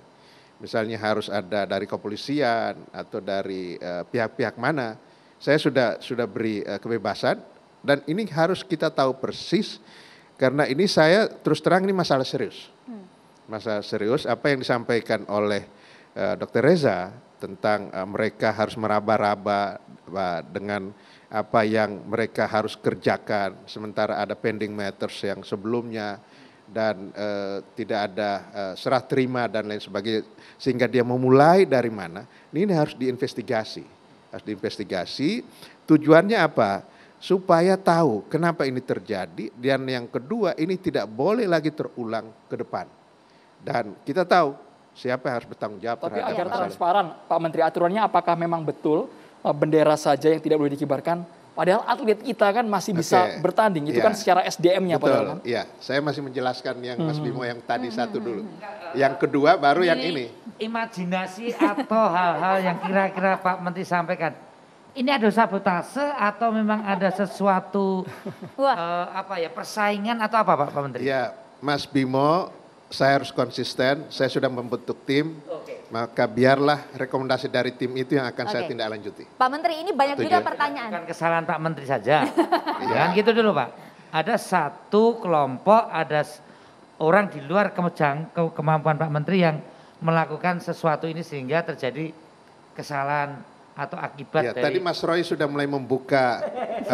Misalnya harus ada dari kepolisian atau dari pihak-pihak mana, saya sudah beri kebebasan dan ini harus kita tahu persis karena ini saya terus terang ini masalah serius. Masalah serius apa yang disampaikan oleh Dr. Reza tentang mereka harus meraba-raba dengan apa yang mereka harus kerjakan sementara ada pending matters yang sebelumnya dan tidak ada serah terima dan lain sebagainya sehingga dia memulai dari mana ini harus diinvestigasi harus diinvestigasi. Tujuannya apa? Supaya tahu kenapa ini terjadi, dan yang kedua ini tidak boleh lagi terulang ke depan. Dan kita tahu siapa yang harus bertanggung jawab Tapi terhadap agar masalah. transparan, Pak Menteri, aturannya apakah memang betul bendera saja yang tidak boleh dikibarkan? Padahal atlet kita kan masih bisa bertanding, itu kan secara SDM-nya padahal kan. Iya, saya masih menjelaskan yang Mas Bimo yang tadi satu dulu. Yang kedua baru yang ini. Imajinasi atau hal-hal yang kira-kira Pak Menteri sampaikan. Ini ada sabotase atau memang ada sesuatu persaingan atau apa Pak Menteri? Ya, Mas Bimo, saya harus konsisten, saya sudah membentuk tim, maka biarlah rekomendasi dari tim itu yang akan saya tindak lanjuti. Pak Menteri, ini banyak juga pertanyaan. Bukan kesalahan Pak Menteri saja. Jangan gitu dulu Pak. Ada satu kelompok, ada orang di luar kemampuan Pak Menteri yang melakukan sesuatu ini sehingga terjadi kesalahan atau akibat Ya, dari... tadi Mas Roy sudah mulai membuka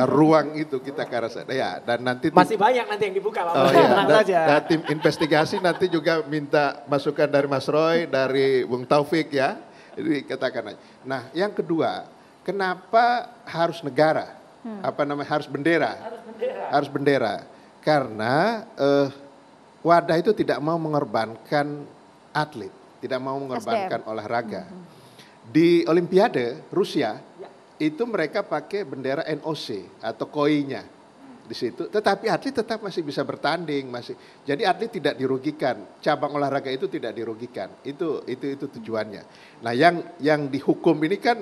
ruang itu kita ke arah sana. Ya, dan nanti Masih banyak nanti yang dibuka Pak. Tenang saja. Dan tim investigasi nanti juga minta masukan dari Mas Roy, dari Bung Taufik ya. Jadi katakan aja. Nah, yang kedua, kenapa harus negara? Harus bendera? Harus bendera. Karena wadah itu tidak mau mengorbankan atlet, tidak mau mengorbankan olahraga. Di Olimpiade Rusia itu mereka pakai bendera NOC atau KOI-nya di situ, tetapi atlet tetap masih bisa bertanding, jadi atlet tidak dirugikan, cabang olahraga itu tidak dirugikan, itu tujuannya. Nah yang dihukum ini kan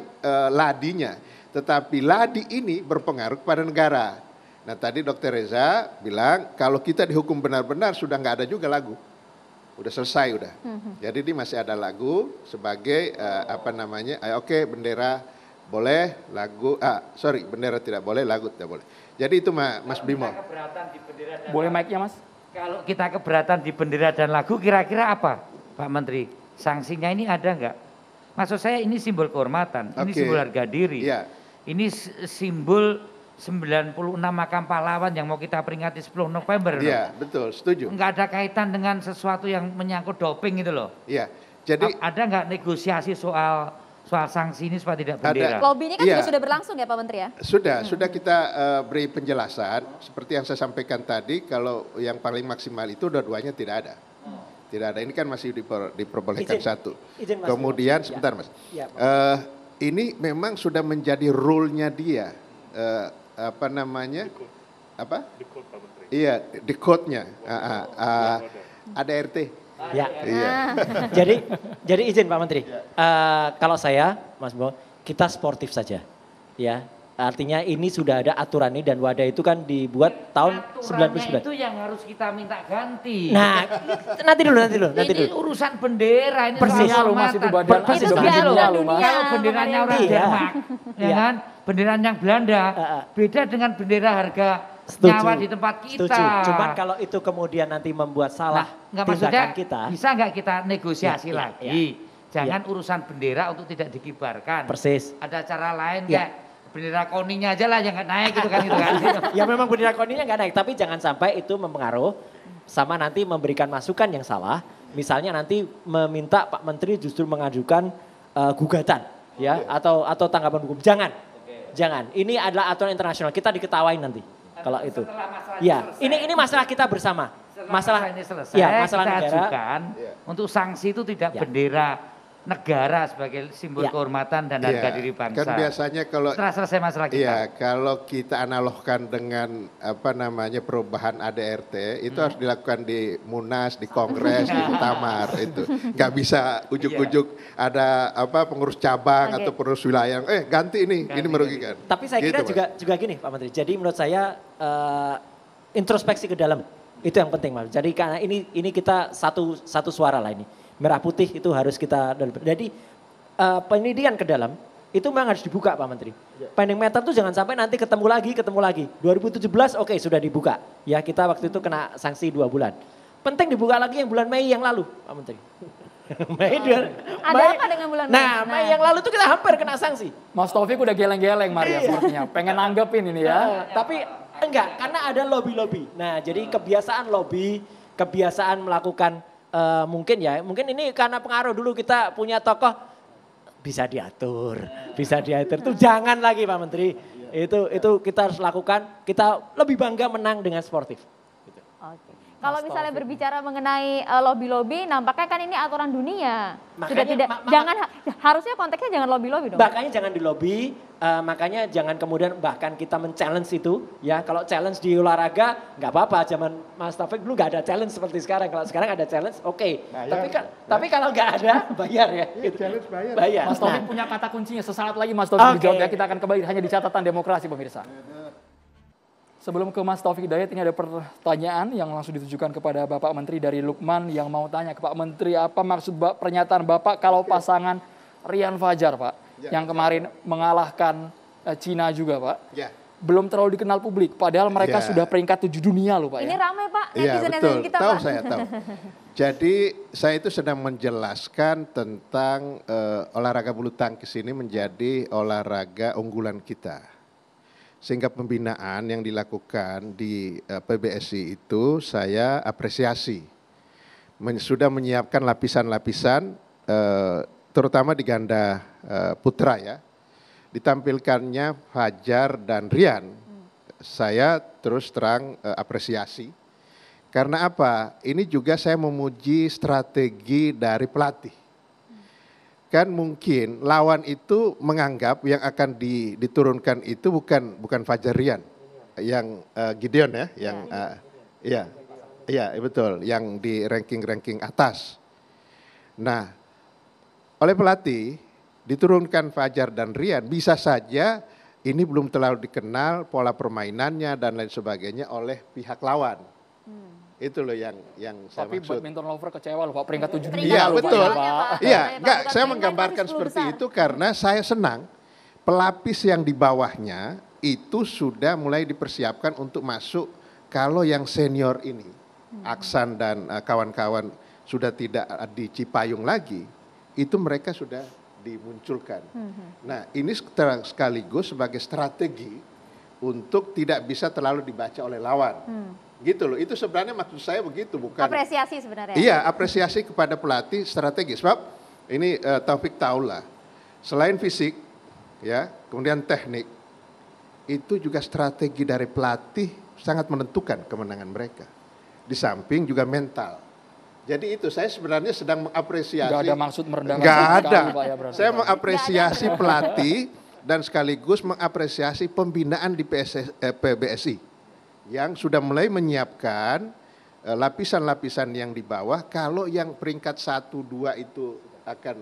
ladinya, tetapi ladi ini berpengaruh kepada negara. Nah tadi Dr. Reza bilang kalau kita dihukum benar-benar sudah nggak ada juga lagu. Udah selesai udah. Jadi ini masih ada lagu sebagai bendera boleh, lagu bendera tidak boleh, lagu tidak boleh. Jadi itu Mas Bimo. Boleh mic-nya Mas? Kalau kita keberatan di bendera dan lagu kira-kira apa Pak Menteri? Sanksinya ini ada enggak? Maksud saya ini simbol kehormatan, ini simbol harga diri. Ini simbol 96 makam pahlawan yang mau kita peringati 10 November. Iya, betul, setuju. Enggak ada kaitan dengan sesuatu yang menyangkut doping itu loh. Iya. Jadi ada enggak negosiasi soal sanksi ini supaya tidak bendera? Lobby ini kan juga sudah berlangsung ya Pak Menteri ya? Sudah kita beri penjelasan seperti yang saya sampaikan tadi, kalau yang paling maksimal itu dua-duanya tidak ada. Tidak ada, ini kan masih diperbolehkan satu. Kemudian sebentar Mas. Ini memang sudah menjadi rule-nya dia. Iya, di code-nya. Ada RT. Ya. Iya. Jadi izin Pak Menteri. Kalau saya, Mas Bo, kita sportif saja. Ya. Artinya ini sudah ada aturan ini dan wadah itu kan dibuat tahun 99. Itu yang harus kita minta ganti. Nah, nanti dulu. Ini urusan bendera, ini persisnya soal Mas itu badan persis kalau benderanya orang Denmark, ya kan? Bendera yang Belanda, beda dengan bendera harga nyawa di tempat kita. Setuju. Cuman kalau itu kemudian nanti membuat salah tindakan kita. Bisa nggak kita negosiasi lagi? Jangan urusan bendera untuk tidak dikibarkan. Persis. Ada cara lain kayak bendera koninya aja lah yang nggak naik gitu kan. Ya memang bendera koninya nggak naik, tapi jangan sampai itu mempengaruh sama nanti memberikan masukan yang salah. Misalnya nanti meminta Pak Menteri justru mengajukan gugatan ya atau tanggapan hukum. Jangan. Ini adalah aturan internasional. Kita diketawain nanti kalau itu. Ya, ini masalah kita bersama. Masalah ini selesai. Ya, masalah kita negara. ajukan untuk sanksi itu tidak bendera negara sebagai simbol kehormatan dan harga diri bangsa. Kan biasanya kalau setelah selesai masalah kita. Iya, kalau kita analogkan dengan perubahan ADRT itu harus dilakukan di Munas, di Kongres, di Muktamar itu. Nggak bisa ujuk-ujuk ada pengurus cabang atau pengurus wilayah, ganti ini merugikan. Tapi saya kira juga gini Pak Menteri. Jadi menurut saya introspeksi ke dalam itu yang penting Mas. Jadi karena ini kita satu suara lah ini. Merah putih itu harus kita, jadi pendidikan ke dalam itu memang harus dibuka Pak Menteri. Pending matter itu jangan sampai nanti ketemu lagi. 2017 oke, sudah dibuka. Ya kita waktu itu kena sanksi 2 bulan. Penting dibuka lagi yang bulan Mei yang lalu Pak Menteri. Ada apa dengan bulan Mei? Nah, Mei yang lalu itu kita hampir kena sanksi. Mas Taufik udah geleng-geleng Maria sepertinya. Pengen nanggepin ini ya. Tapi enggak, karena ada lobby-lobby. Nah jadi kebiasaan lobby, kebiasaan melakukan mungkin ini karena pengaruh dulu kita punya tokoh bisa diatur. Itu jangan lagi Pak Menteri. Itu kita harus lakukan, kita lebih bangga menang dengan sportif. Oke. Kalau misalnya berbicara mengenai lobby-lobby, nampaknya kan ini aturan dunia. Sudah tidak, harusnya konteksnya jangan lobby-lobby dong. Makanya jangan di lobby, makanya jangan kemudian bahkan kita men-challenge itu. Ya kalau challenge di olahraga nggak apa-apa, zaman Mas Taufik dulu nggak ada challenge seperti sekarang. Kalau sekarang ada challenge, oke. Tapi kalau nggak ada, bayar ya. Gitu. Challenge bayar. Mas Taufik punya kata kuncinya, sesaat lagi Mas Taufik dijawab ya, kita akan kembali hanya di catatan demokrasi pemirsa. Sebelum ke Mas Taufik Hidayat, ini ada pertanyaan yang langsung ditujukan kepada Bapak Menteri dari Lukman yang mau tanya ke Pak Menteri, apa maksud pernyataan Bapak kalau pasangan Rian Fajar Pak, yang kemarin mengalahkan Cina juga Pak, belum terlalu dikenal publik, padahal mereka sudah peringkat 7 dunia loh Pak. Ini ramai Pak, Iya betul, kita tahu Pak. saya tahu. Jadi saya itu sedang menjelaskan tentang olahraga bulu tangkis ini menjadi olahraga unggulan kita. Sehingga pembinaan yang dilakukan di PBSI itu saya apresiasi. Sudah menyiapkan lapisan-lapisan terutama di ganda putra ya. Ditampilkannya Fajar dan Rian. Saya terus terang apresiasi. Karena apa? Ini juga saya memuji strategi dari pelatih. Kan mungkin lawan itu menganggap yang akan diturunkan itu bukan Fajar Rian, yang Gideon ya, yang iya betul, yang di ranking atas. Nah, oleh pelatih diturunkan Fajar dan Rian, bisa saja ini belum terlalu dikenal pola permainannya dan lain sebagainya oleh pihak lawan. Itu loh yang saya Tapi maksud. badminton lover kecewa loh Pak, peringkat 7 dunia. Iya loh, betul. Pak. Iya, enggak, saya menggambarkan seperti itu karena saya senang pelapis yang di bawahnya itu sudah mulai dipersiapkan untuk masuk kalau yang senior ini, Aksan dan kawan-kawan sudah tidak di Cipayung lagi, itu mereka sudah dimunculkan. Nah, ini sekaligus sebagai strategi untuk tidak bisa terlalu dibaca oleh lawan. Gitu loh, itu sebenarnya maksud saya begitu, bukan. Apresiasi sebenarnya. Iya, apresiasi kepada pelatih strategis. Sebab ini Taufik tahulah, selain fisik, ya, kemudian teknik, itu juga strategi dari pelatih sangat menentukan kemenangan mereka. Di samping juga mental. Jadi itu saya sebenarnya sedang mengapresiasi. Gak ada maksud merendahkan. Gak ada. Pak, ya, saya mengapresiasi pelatih dan sekaligus mengapresiasi pembinaan di PBSI. Yang sudah mulai menyiapkan lapisan-lapisan yang di bawah kalau yang peringkat 1, 2 itu akan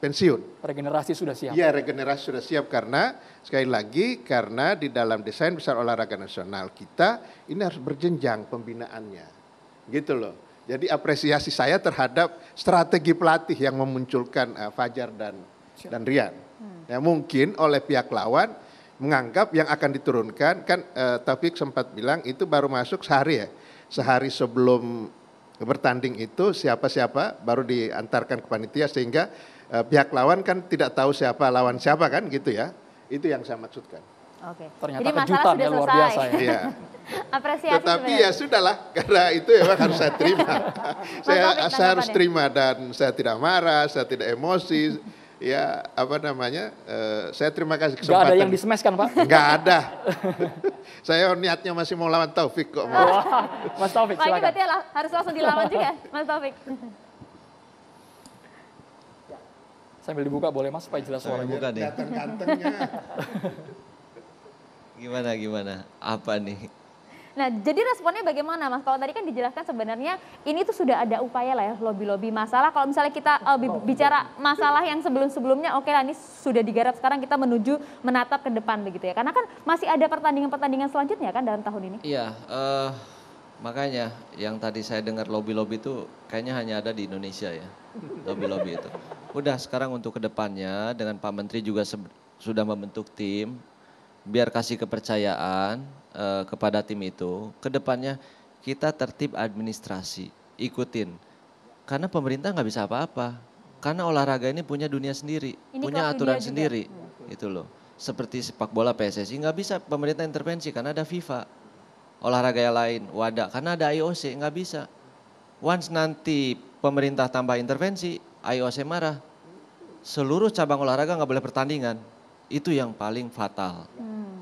pensiun. Regenerasi sudah siap. Iya, regenerasi sudah siap karena sekali lagi karena di dalam desain besar olahraga nasional kita ini harus berjenjang pembinaannya. Gitu loh. Jadi apresiasi saya terhadap strategi pelatih yang memunculkan Fajar dan Rian. Ya, mungkin oleh pihak lawan menganggap yang akan diturunkan, kan Taufik sempat bilang itu baru masuk sehari ya. Sehari sebelum bertanding itu siapa-siapa baru diantarkan ke panitia sehingga pihak lawan kan tidak tahu siapa lawan siapa kan gitu ya. Itu yang saya maksudkan. Oke. Ternyata jadi kejutan ya luar biasa ya. Iya. Apresiasi Tetapi sebenarnya. ya sudahlah karena itu memang harus saya terima. saya harus terima dan saya tidak marah, saya tidak emosi. Ya apa namanya, saya terima kasih kesempatan. Gak ada yang di-smash kan Pak? Gak ada. Saya niatnya masih mau lawan Taufik kok. Wah, Mas Taufik Wah, ini silakan. berarti harus langsung dilawan juga Mas Taufik. Sambil dibuka boleh Mas supaya jelas suaranya. Buka deh. Ganteng-gantengnya. Gimana? Apa nih? Nah, jadi responnya bagaimana Mas? Kalau tadi kan dijelaskan sebenarnya ini tuh sudah ada upaya lah ya, lobby-lobby masalah. Kalau misalnya kita bicara masalah yang sebelum-sebelumnya, oke lah ini sudah digarap, sekarang kita menuju menatap ke depan begitu ya. Karena kan masih ada pertandingan-pertandingan selanjutnya kan dalam tahun ini. Iya, makanya yang tadi saya dengar lobby-lobby itu kayaknya hanya ada di Indonesia ya, lobby-lobby itu. Udah sekarang untuk kedepannya dengan Pak Menteri juga sudah membentuk tim, biar kasih kepercayaan kepada tim itu, kedepannya kita tertib administrasi, ikutin. Karena pemerintah nggak bisa apa-apa, karena olahraga ini punya dunia sendiri, Ini punya kelas aturan dunia sendiri, itu loh. Seperti sepak bola PSSI nggak bisa pemerintah intervensi karena ada FIFA. Olahraga yang lain, WADA, karena ada IOC nggak bisa. Once nanti pemerintah tambah intervensi, IOC marah. seluruh cabang olahraga nggak boleh pertandingan. Itu yang paling fatal.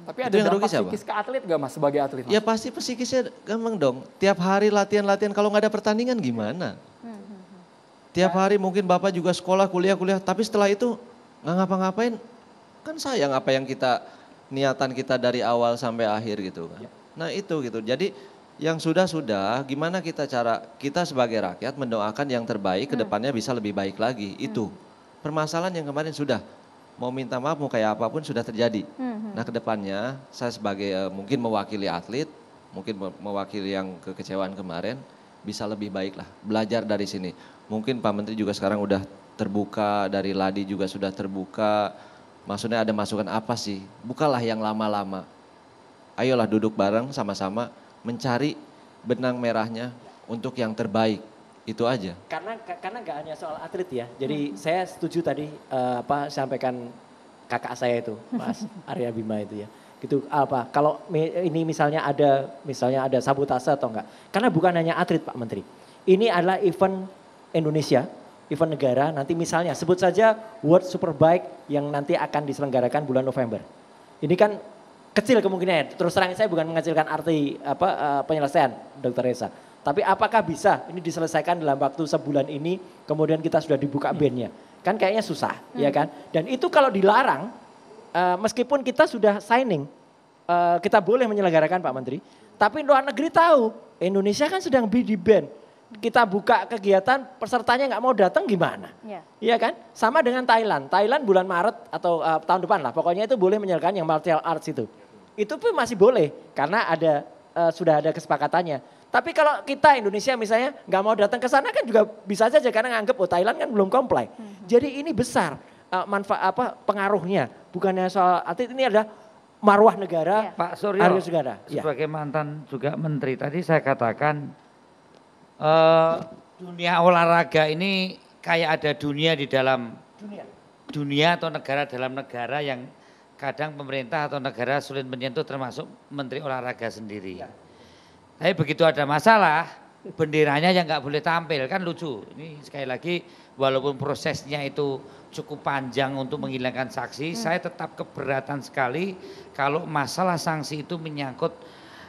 Tapi Itu ada yang rugi dampak siapa? psikis ke atlet gak Mas sebagai atlet? Mas? Ya pasti psikisnya gampang dong. Tiap hari latihan-latihan, kalau nggak ada pertandingan gimana? Tiap hari mungkin Bapak juga sekolah, kuliah, tapi setelah itu nggak ngapa-ngapain, kan sayang apa yang kita, niatan kita dari awal sampai akhir gitu kan. Nah itu gitu, jadi yang sudah-sudah, gimana kita sebagai rakyat mendoakan yang terbaik, ke depannya bisa lebih baik lagi, itu. Permasalahan yang kemarin sudah, mau minta maaf, mau kayak apapun sudah terjadi. Nah ke depannya, saya sebagai mungkin mewakili atlet, mungkin mewakili yang kekecewaan kemarin, bisa lebih baik lah, belajar dari sini. Mungkin Pak Menteri juga sekarang udah terbuka, dari Ladi juga sudah terbuka. Maksudnya ada masukan apa sih? Bukalah yang lama-lama. Ayolah duduk bareng sama-sama mencari benang merahnya untuk yang terbaik. Itu aja. Karena nggak hanya soal atlet ya. Jadi saya setuju tadi sampaikan kakak saya itu, Mas Arya Bima itu ya. Gitu kalau ini misalnya ada sabotase atau enggak. Karena bukan hanya atlet Pak Menteri. Ini adalah event Indonesia, event negara, nanti misalnya sebut saja World Superbike yang nanti akan diselenggarakan bulan November. Ini kan kecil kemungkinannya, terus terang saya bukan mengecilkan arti penyelesaian Dr. Reza. Tapi apakah bisa ini diselesaikan dalam waktu sebulan ini, kemudian kita sudah dibuka bandnya. Kan kayaknya susah, ya kan. Dan itu kalau dilarang, meskipun kita sudah signing, kita boleh menyelenggarakan Pak Menteri. Tapi luar negeri tahu, Indonesia kan sedang di ban. Kita buka kegiatan, pesertanya nggak mau datang gimana? Iya kan? Sama dengan Thailand. Thailand bulan Maret atau tahun depan lah, pokoknya itu boleh menyelenggarakan yang martial arts itu. Itu pun masih boleh, karena sudah ada kesepakatannya. Tapi kalau kita Indonesia misalnya nggak mau datang ke sana kan juga bisa saja karena nganggep Thailand kan belum comply. Jadi ini besar pengaruhnya. Bukannya soal atlet, ini adalah marwah negara. Pak Suryo, sebagai mantan juga menteri tadi saya katakan dunia olahraga ini kayak ada dunia di dalam dunia atau negara dalam negara yang kadang pemerintah atau negara sulit menyentuh termasuk menteri olahraga sendiri. Tapi begitu ada masalah, benderanya yang nggak boleh tampil, kan lucu. Ini sekali lagi walaupun prosesnya itu cukup panjang untuk menghilangkan saksi, saya tetap keberatan sekali kalau masalah sanksi itu menyangkut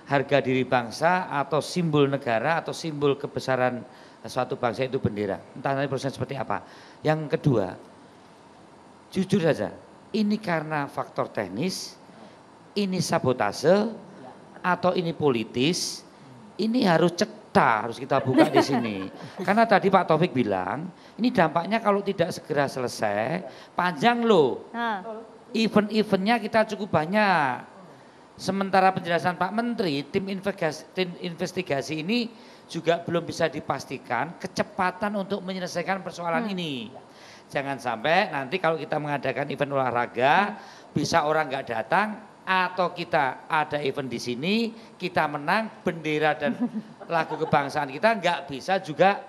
harga diri bangsa atau simbol negara atau simbol kebesaran suatu bangsa itu bendera. Entah nanti proses seperti apa. Yang kedua, jujur saja, ini karena faktor teknis, ini sabotase, atau ini politis, ini harus harus kita buka di sini. Karena tadi Pak Taufik bilang, ini dampaknya kalau tidak segera selesai, panjang loh. Event-eventnya kita cukup banyak. Sementara penjelasan Pak Menteri, tim investigasi ini juga belum bisa dipastikan kecepatan untuk menyelesaikan persoalan ini. Jangan sampai nanti kalau kita mengadakan event olahraga, bisa orang nggak datang, atau kita ada event di sini, kita menang, bendera dan lagu kebangsaan kita nggak bisa juga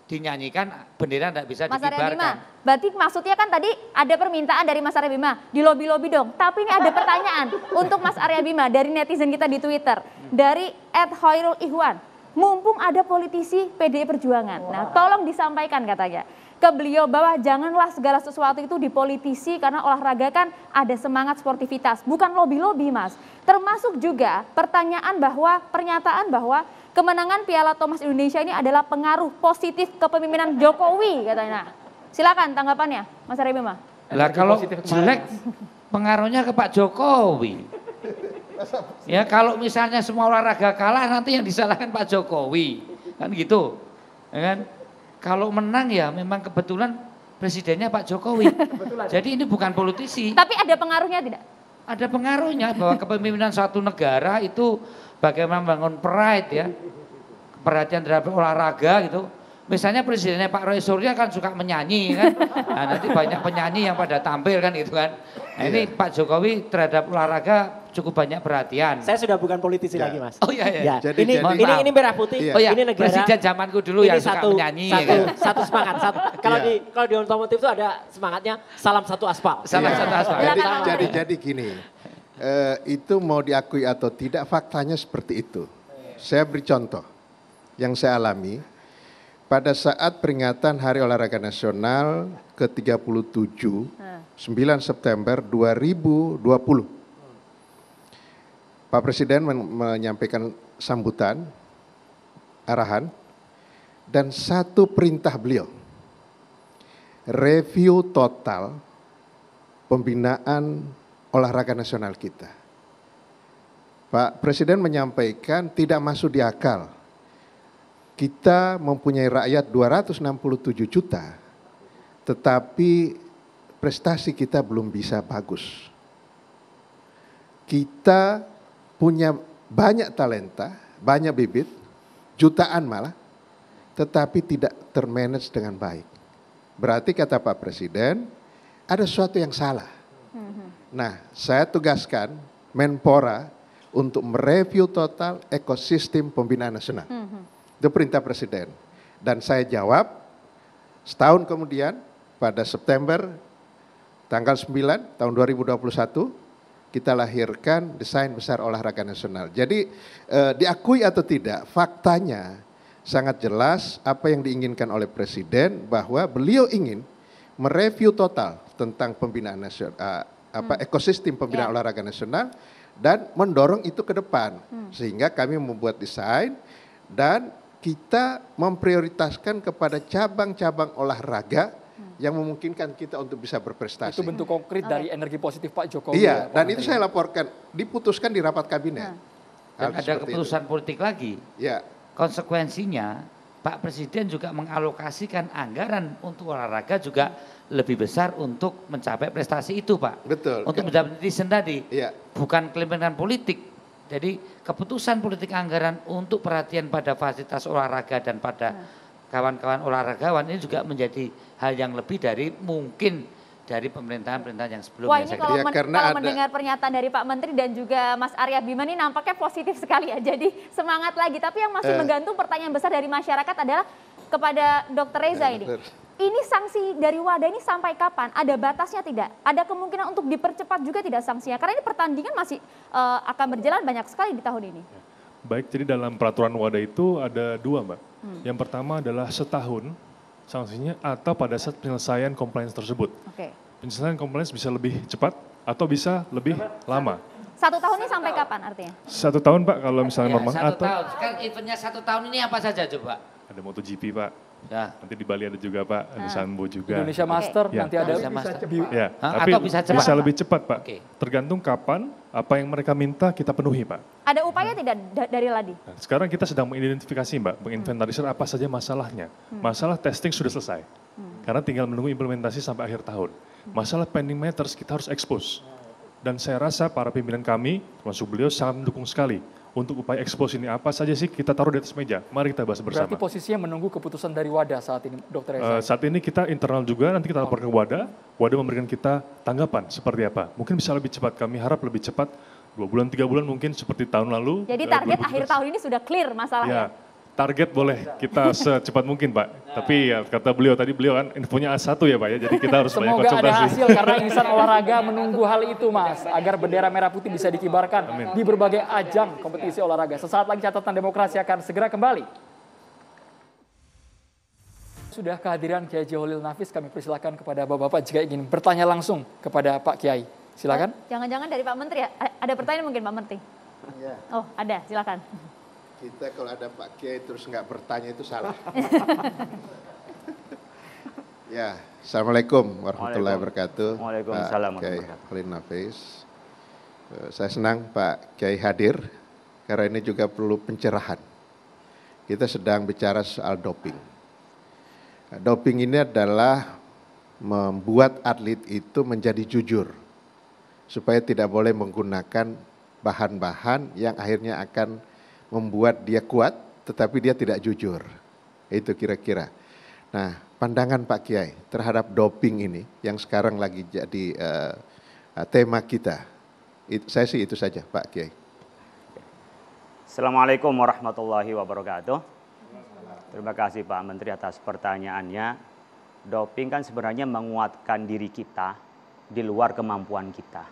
dinyanyikan, bendera nggak bisa Mas Arya Bima, dikibarkan. berarti maksudnya kan tadi ada permintaan dari Mas Arya Bima, di lobi-lobi dong. Tapi ini ada pertanyaan untuk Mas Arya Bima dari netizen kita di Twitter, dari @Hoirul_Ihwan. Mumpung ada politisi PDI Perjuangan, nah tolong disampaikan katanya ke beliau bahwa janganlah segala sesuatu itu dipolitisi karena olahraga kan ada semangat sportivitas, bukan lobi-lobi Mas. Termasuk juga pernyataan bahwa kemenangan Piala Thomas Indonesia ini adalah pengaruh positif kepemimpinan Jokowi katanya. Nah, silakan tanggapannya Mas Arya Bima. Lah kalau jelek pengaruhnya ke Pak Jokowi. Ya kalau misalnya semua olahraga kalah nanti yang disalahkan Pak Jokowi. Kan gitu. Ya kan? Kalau menang ya memang kebetulan presidennya Pak Jokowi. Jadi ini bukan politisi. Tapi ada pengaruhnya tidak? Ada pengaruhnya bahwa kepemimpinan suatu negara itu bagaimana membangun pride ya. Perhatian terhadap olahraga gitu. Misalnya presidennya Pak Roy Suryo kan suka menyanyi kan. Nah nanti banyak penyanyi yang pada tampil kan gitu kan. Nah ini Pak Jokowi terhadap olahraga cukup banyak perhatian. Saya sudah bukan politisi lagi Mas. Oh iya iya. Ya. Ini merah putih. Oh iya, ini negara. Presiden zamanku dulu yang suka menyanyi. Satu semangat. Kalau di otomotif itu ada semangatnya salam satu aspal. Salam satu aspal. Jadi gini, itu mau diakui atau tidak faktanya seperti itu. Saya beri contoh yang saya alami. pada saat peringatan Hari Olahraga Nasional ke-37, 9 September 2020. Pak Presiden menyampaikan sambutan, arahan, dan satu perintah beliau, review total pembinaan olahraga nasional kita. Pak Presiden menyampaikan tidak masuk di akal. Kita mempunyai rakyat 267 juta, tetapi prestasi kita belum bisa bagus. Kita punya banyak talenta, banyak bibit, jutaan malah, tetapi tidak termanage dengan baik. Berarti kata Pak Presiden, ada sesuatu yang salah. Nah, saya tugaskan Menpora untuk mereview total ekosistem pembinaan nasional. Itu perintah Presiden. Dan saya jawab, setahun kemudian pada September tanggal 9 tahun 2021, kita lahirkan Desain Besar Olahraga Nasional. Jadi diakui atau tidak, faktanya sangat jelas apa yang diinginkan oleh Presiden, bahwa beliau ingin mereview total tentang pembinaan nasional, ekosistem pembinaan olahraga nasional, dan mendorong itu ke depan. Sehingga kami membuat desain dan kita memprioritaskan kepada cabang-cabang olahraga yang memungkinkan kita untuk bisa berprestasi. Itu bentuk konkret dari energi positif Pak Jokowi. Iya, dan itu saya laporkan, diputuskan di rapat kabinet. Dan ada keputusan politik lagi. Ya. Konsekuensinya Pak Presiden juga mengalokasikan anggaran untuk olahraga juga lebih besar untuk mencapai prestasi itu, Pak. Betul. Untuk mencapai netizen tadi. Iya. Bukan kelemahan politik. Jadi keputusan politik anggaran untuk perhatian pada fasilitas olahraga dan pada kawan-kawan olahragawan ini juga menjadi hal yang lebih dari mungkin dari pemerintahan-pemerintahan yang sebelumnya. Wah, ini kalau mendengar pernyataan dari Pak Menteri dan juga Mas Arya Bima ini nampaknya positif sekali ya. Jadi semangat lagi. Tapi yang masih menggantung pertanyaan besar dari masyarakat adalah kepada Dr. Reza ini. Ini sanksi dari WADA ini sampai kapan? Ada batasnya tidak? Ada kemungkinan untuk dipercepat juga tidak sanksinya? Karena ini pertandingan masih akan berjalan banyak sekali di tahun ini. Baik, jadi dalam peraturan WADA itu ada dua, Mbak. Yang pertama adalah setahun sanksinya atau pada saat penyelesaian compliance tersebut. Penyelesaian compliance bisa lebih cepat atau bisa lebih lama. 1 tahun ini sampai kapan artinya? 1 tahun, Pak, kalau misalnya normal. 1 tahun. Sekarang eventnya 1 tahun ini apa saja coba? Ada MotoGP, Pak. Ya. Nanti di Bali ada juga, Pak. Ada Sambo juga. Indonesia Master nanti ada. Ya, tapi atau bisa cepat? bisa lebih cepat, Pak. Tergantung kapan, apa yang mereka minta kita penuhi, Pak. Ada upaya tidak dari Ladi? Nah, sekarang kita sedang mengidentifikasi, Mbak, menginventarisir apa saja masalahnya. Masalah testing sudah selesai, karena tinggal menunggu implementasi sampai akhir tahun. Masalah pending matters kita harus expose. Dan saya rasa para pimpinan kami, termasuk beliau, sangat mendukung sekali untuk upaya expose ini. Apa saja sih kita taruh di atas meja, mari kita bahas bersama. Berarti posisinya menunggu keputusan dari WADA saat ini, Dr. Reza? Saat ini kita internal juga, nanti kita lapor ke WADA, WADA memberikan kita tanggapan seperti apa. Mungkin bisa lebih cepat, kami harap lebih cepat, 2 bulan, 3 bulan mungkin seperti tahun lalu. Jadi target akhir tahun ini sudah clear masalahnya? Ya, target boleh kita secepat mungkin, Pak. Tapi ya kata beliau tadi, beliau kan infonya A1 ya, Pak ya, jadi kita harus banyak konsultasi. Semoga ada hasil karena insan olahraga menunggu hal itu, Mas, agar bendera merah putih bisa dikibarkan di berbagai ajang kompetisi olahraga. Sesaat lagi Catatan Demokrasi akan segera kembali. Sudah kehadiran Kiai Haji Holil Nafis, kami persilakan kepada Bapak-Bapak jika ingin bertanya langsung kepada Pak Kiai. Silakan. Jangan-jangan dari Pak Menteri ya? Ada pertanyaan mungkin Pak Menteri? Ya. Oh, ada, silakan. Kita kalau ada Pak Kiai terus nggak bertanya itu salah. Ya, Assalamualaikum warahmatullahi wabarakatuh. Waalaikumsalam Pak Kiai Holil Nafis. Saya senang Pak Kiai hadir karena ini juga perlu pencerahan. Kita sedang bicara soal doping. Doping ini adalah membuat atlet itu menjadi jujur supaya tidak boleh menggunakan bahan-bahan yang akhirnya akan membuat dia kuat, tetapi dia tidak jujur. Itu kira-kira. Nah, pandangan Pak Kiai terhadap doping ini yang sekarang lagi jadi tema kita. Saya sih itu saja, Pak Kiai. Assalamualaikum warahmatullahi wabarakatuh. Terima kasih Pak Menteri atas pertanyaannya. Doping kan sebenarnya menguatkan diri kita di luar kemampuan kita.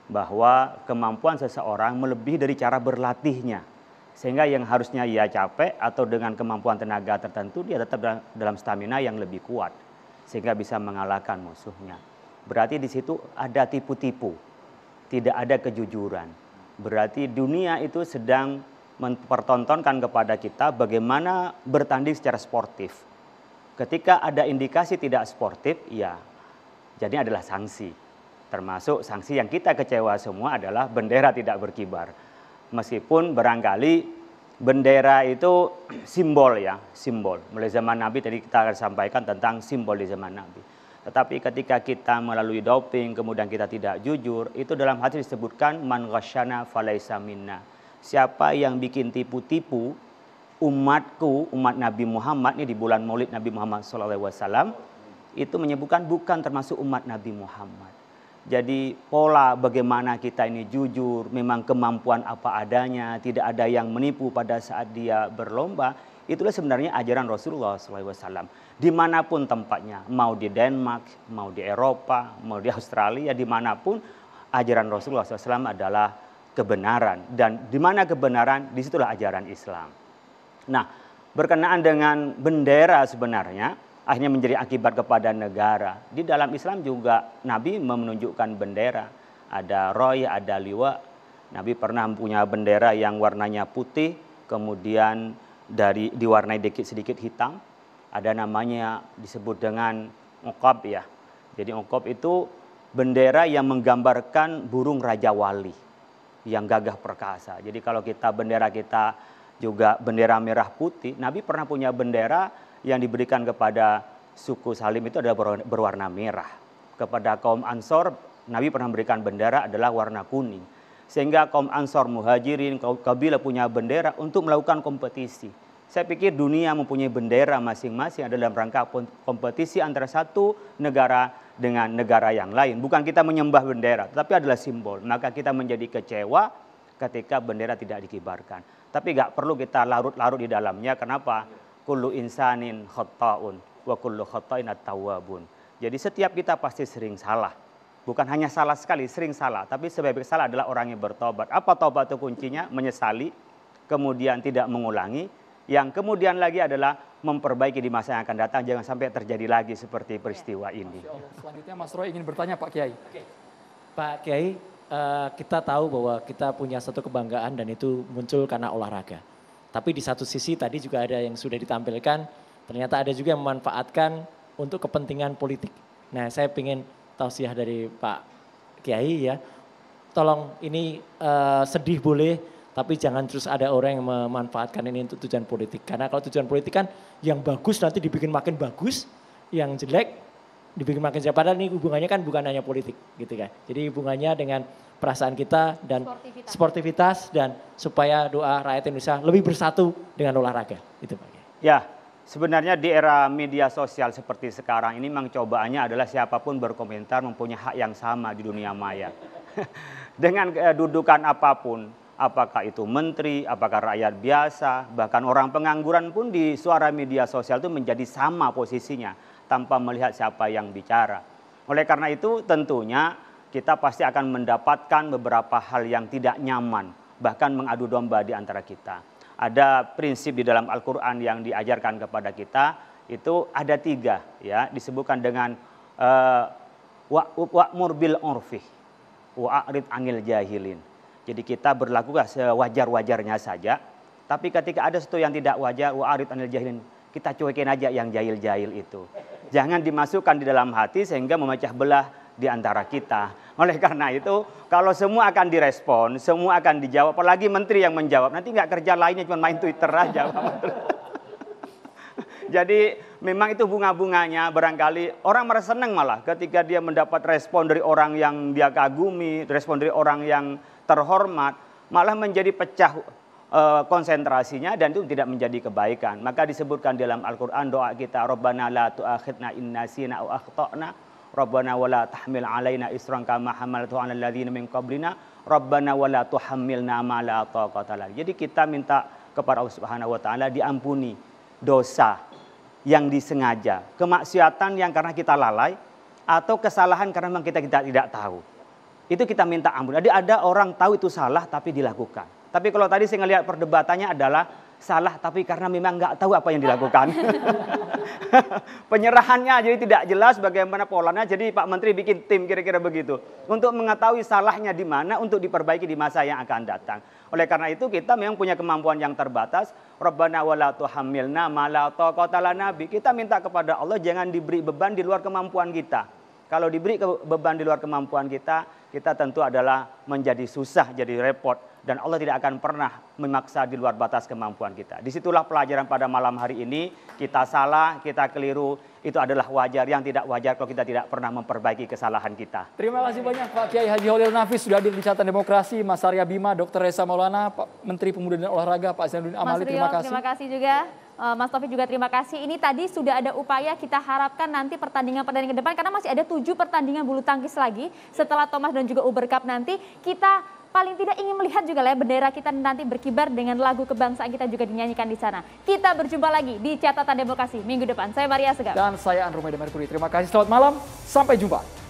Bahwa kemampuan seseorang melebihi dari cara berlatihnya. Sehingga yang harusnya ia capek atau dengan kemampuan tenaga tertentu dia tetap dalam stamina yang lebih kuat. Sehingga bisa mengalahkan musuhnya. Berarti di situ ada tipu-tipu, tidak ada kejujuran. Berarti dunia itu sedang mempertontonkan kepada kita bagaimana bertanding secara sportif. Ketika ada indikasi tidak sportif, ya jadi adalah sanksi. Termasuk sanksi yang kita kecewa semua adalah bendera tidak berkibar. Meskipun barangkali bendera itu simbol ya, simbol. Mulai zaman Nabi tadi kita akan sampaikan tentang simbol di zaman Nabi. Tetapi ketika kita melalui doping, kemudian kita tidak jujur, itu dalam hadis disebutkan man ghasyana falaisa minna. Siapa yang bikin tipu-tipu umatku, umat Nabi Muhammad, ini di bulan Maulid Nabi Muhammad SAW, itu menyebutkan bukan termasuk umat Nabi Muhammad. Jadi pola bagaimana kita ini jujur, memang kemampuan apa adanya, tidak ada yang menipu pada saat dia berlomba, itulah sebenarnya ajaran Rasulullah SAW. Dimanapun tempatnya, mau di Denmark, mau di Eropa, mau di Australia, dimanapun ajaran Rasulullah SAW adalah kebenaran. Dan di mana kebenaran, disitulah ajaran Islam. Nah, berkenaan dengan bendera sebenarnya, akhirnya menjadi akibat kepada negara. Di dalam Islam juga Nabi menunjukkan bendera. Ada roy, ada liwa. Nabi pernah punya bendera yang warnanya putih, kemudian diwarnai sedikit hitam. Ada namanya disebut dengan uqab ya. Jadi uqab itu bendera yang menggambarkan burung Raja Wali yang gagah perkasa. Jadi kalau bendera kita juga bendera merah putih, Nabi pernah punya bendera yang diberikan kepada suku Salim itu adalah berwarna merah. Kepada kaum Ansor, Nabi pernah memberikan bendera adalah warna kuning. Sehingga kaum Ansor, Muhajirin, kaum kabilah punya bendera untuk melakukan kompetisi. Saya pikir dunia mempunyai bendera masing-masing adalah dalam rangka kompetisi antara satu negara dengan negara yang lain. Bukan kita menyembah bendera, tetapi adalah simbol. Maka kita menjadi kecewa ketika bendera tidak dikibarkan. Tapi nggak perlu kita larut-larut di dalamnya. Kenapa? Kullu insanin khata'un wa kullu khata'in at-tawwabun. Jadi setiap kita pasti sering salah. Bukan hanya salah sekali, sering salah. Tapi sebaik salah adalah orang yang bertobat. Apa tobat itu kuncinya? Menyesali, kemudian tidak mengulangi. Yang kemudian lagi adalah memperbaiki di masa yang akan datang. Jangan sampai terjadi lagi seperti peristiwa ini. Selanjutnya Mas Roy ingin bertanya Pak Kiai. Pak Kiai, kita tahu bahwa kita punya satu kebanggaan dan itu muncul karena olahraga. Tapi di satu sisi tadi juga ada yang sudah ditampilkan, ternyata ada juga yang memanfaatkan untuk kepentingan politik. Nah, saya ingin tausiah dari Pak Kiai ya, tolong ini sedih boleh, tapi jangan terus ada orang yang memanfaatkan ini untuk tujuan politik. Karena kalau tujuan politik kan yang bagus nanti dibikin makin bagus, yang jelek dibikin makin jelek. Padahal ini hubungannya kan bukan hanya politik gitu kan. Jadi hubungannya dengan perasaan kita dan sportivitas dan supaya doa rakyat Indonesia lebih bersatu dengan olahraga. Itu Pak Kiai. Ya, sebenarnya di era media sosial seperti sekarang ini memang cobaannya adalah siapapun berkomentar mempunyai hak yang sama di dunia maya. Dengan kedudukan apapun, apakah itu menteri, apakah rakyat biasa, bahkan orang pengangguran pun di suara media sosial itu menjadi sama posisinya tanpa melihat siapa yang bicara. Oleh karena itu tentunya kita pasti akan mendapatkan beberapa hal yang tidak nyaman, bahkan mengadu domba di antara kita. Ada prinsip di dalam Al-Quran yang diajarkan kepada kita, itu ada 3 ya, disebutkan dengan wa'mur bil urfi wa'rid anil jahilin. Jadi kita berlakulah sewajar-wajarnya saja, tapi ketika ada sesuatu yang tidak wajar, wa'rid anil jahilin, kita cuekin aja yang jahil-jahil itu. Jangan dimasukkan di dalam hati sehingga memecah belah di antara kita. Oleh karena itu, kalau semua akan direspon, semua akan dijawab, apalagi menteri yang menjawab, nanti nggak kerja lainnya cuma main Twitter aja. Jadi memang itu bunga-bunganya, barangkali orang merasa senang malah ketika dia mendapat respon dari orang yang dia kagumi, respon dari orang yang terhormat, malah menjadi pecah konsentrasinya dan itu tidak menjadi kebaikan. Maka disebutkan dalam Al-Quran doa kita, Rabbana la tu'akhidna in nasina aw akhtana, Rabbana wa la tahmil alaina isran kama hamaltu 'alal ladzina min qablina, Rabbana wa la tuhammilna ma la taqata lana. Jadi kita minta kepada Allah Subhanahu wa taala diampuni dosa yang disengaja, kemaksiatan yang karena kita lalai atau kesalahan karena memang kita tidak tahu. Itu kita minta ampun. Jadi ada orang tahu itu salah tapi dilakukan. Tapi kalau tadi saya ngelihat perdebatannya adalah salah tapi karena memang nggak tahu apa yang dilakukan. Penyerahannya jadi tidak jelas bagaimana polanya. Jadi Pak Menteri bikin tim kira-kira begitu. Untuk mengetahui salahnya di mana untuk diperbaiki di masa yang akan datang. Oleh karena itu kita memang punya kemampuan yang terbatas. Rabbana wala tuhammilna ma la taqata lana bi. Kita minta kepada Allah jangan diberi beban di luar kemampuan kita. Kalau diberi beban di luar kemampuan kita tentu adalah menjadi susah, jadi repot. Dan Allah tidak akan pernah memaksa di luar batas kemampuan kita. Disitulah pelajaran pada malam hari ini. Kita salah, kita keliru. Itu adalah wajar. Yang tidak wajar kalau kita tidak pernah memperbaiki kesalahan kita. Terima kasih banyak Pak Kiai Haji Holil Nafis sudah hadir di Catatan Demokrasi. Mas Arya Bima, Dr. Reza Maulana, Pak Menteri Pemuda dan Olahraga, Pak Zainuddin Amali, terima kasih. Terima kasih juga. Mas Taufik juga terima kasih. Ini tadi sudah ada upaya, kita harapkan nanti pertandingan-pertandingan ke depan, karena masih ada 7 pertandingan bulu tangkis lagi setelah Thomas dan juga Uber Cup nanti. Kita paling tidak ingin melihat juga lah bendera kita nanti berkibar dengan lagu kebangsaan kita juga dinyanyikan di sana. Kita berjumpa lagi di Catatan Demokrasi minggu depan. Saya Maria Segaf. Dan saya Andromeda Mercury. Terima kasih, selamat malam, sampai jumpa.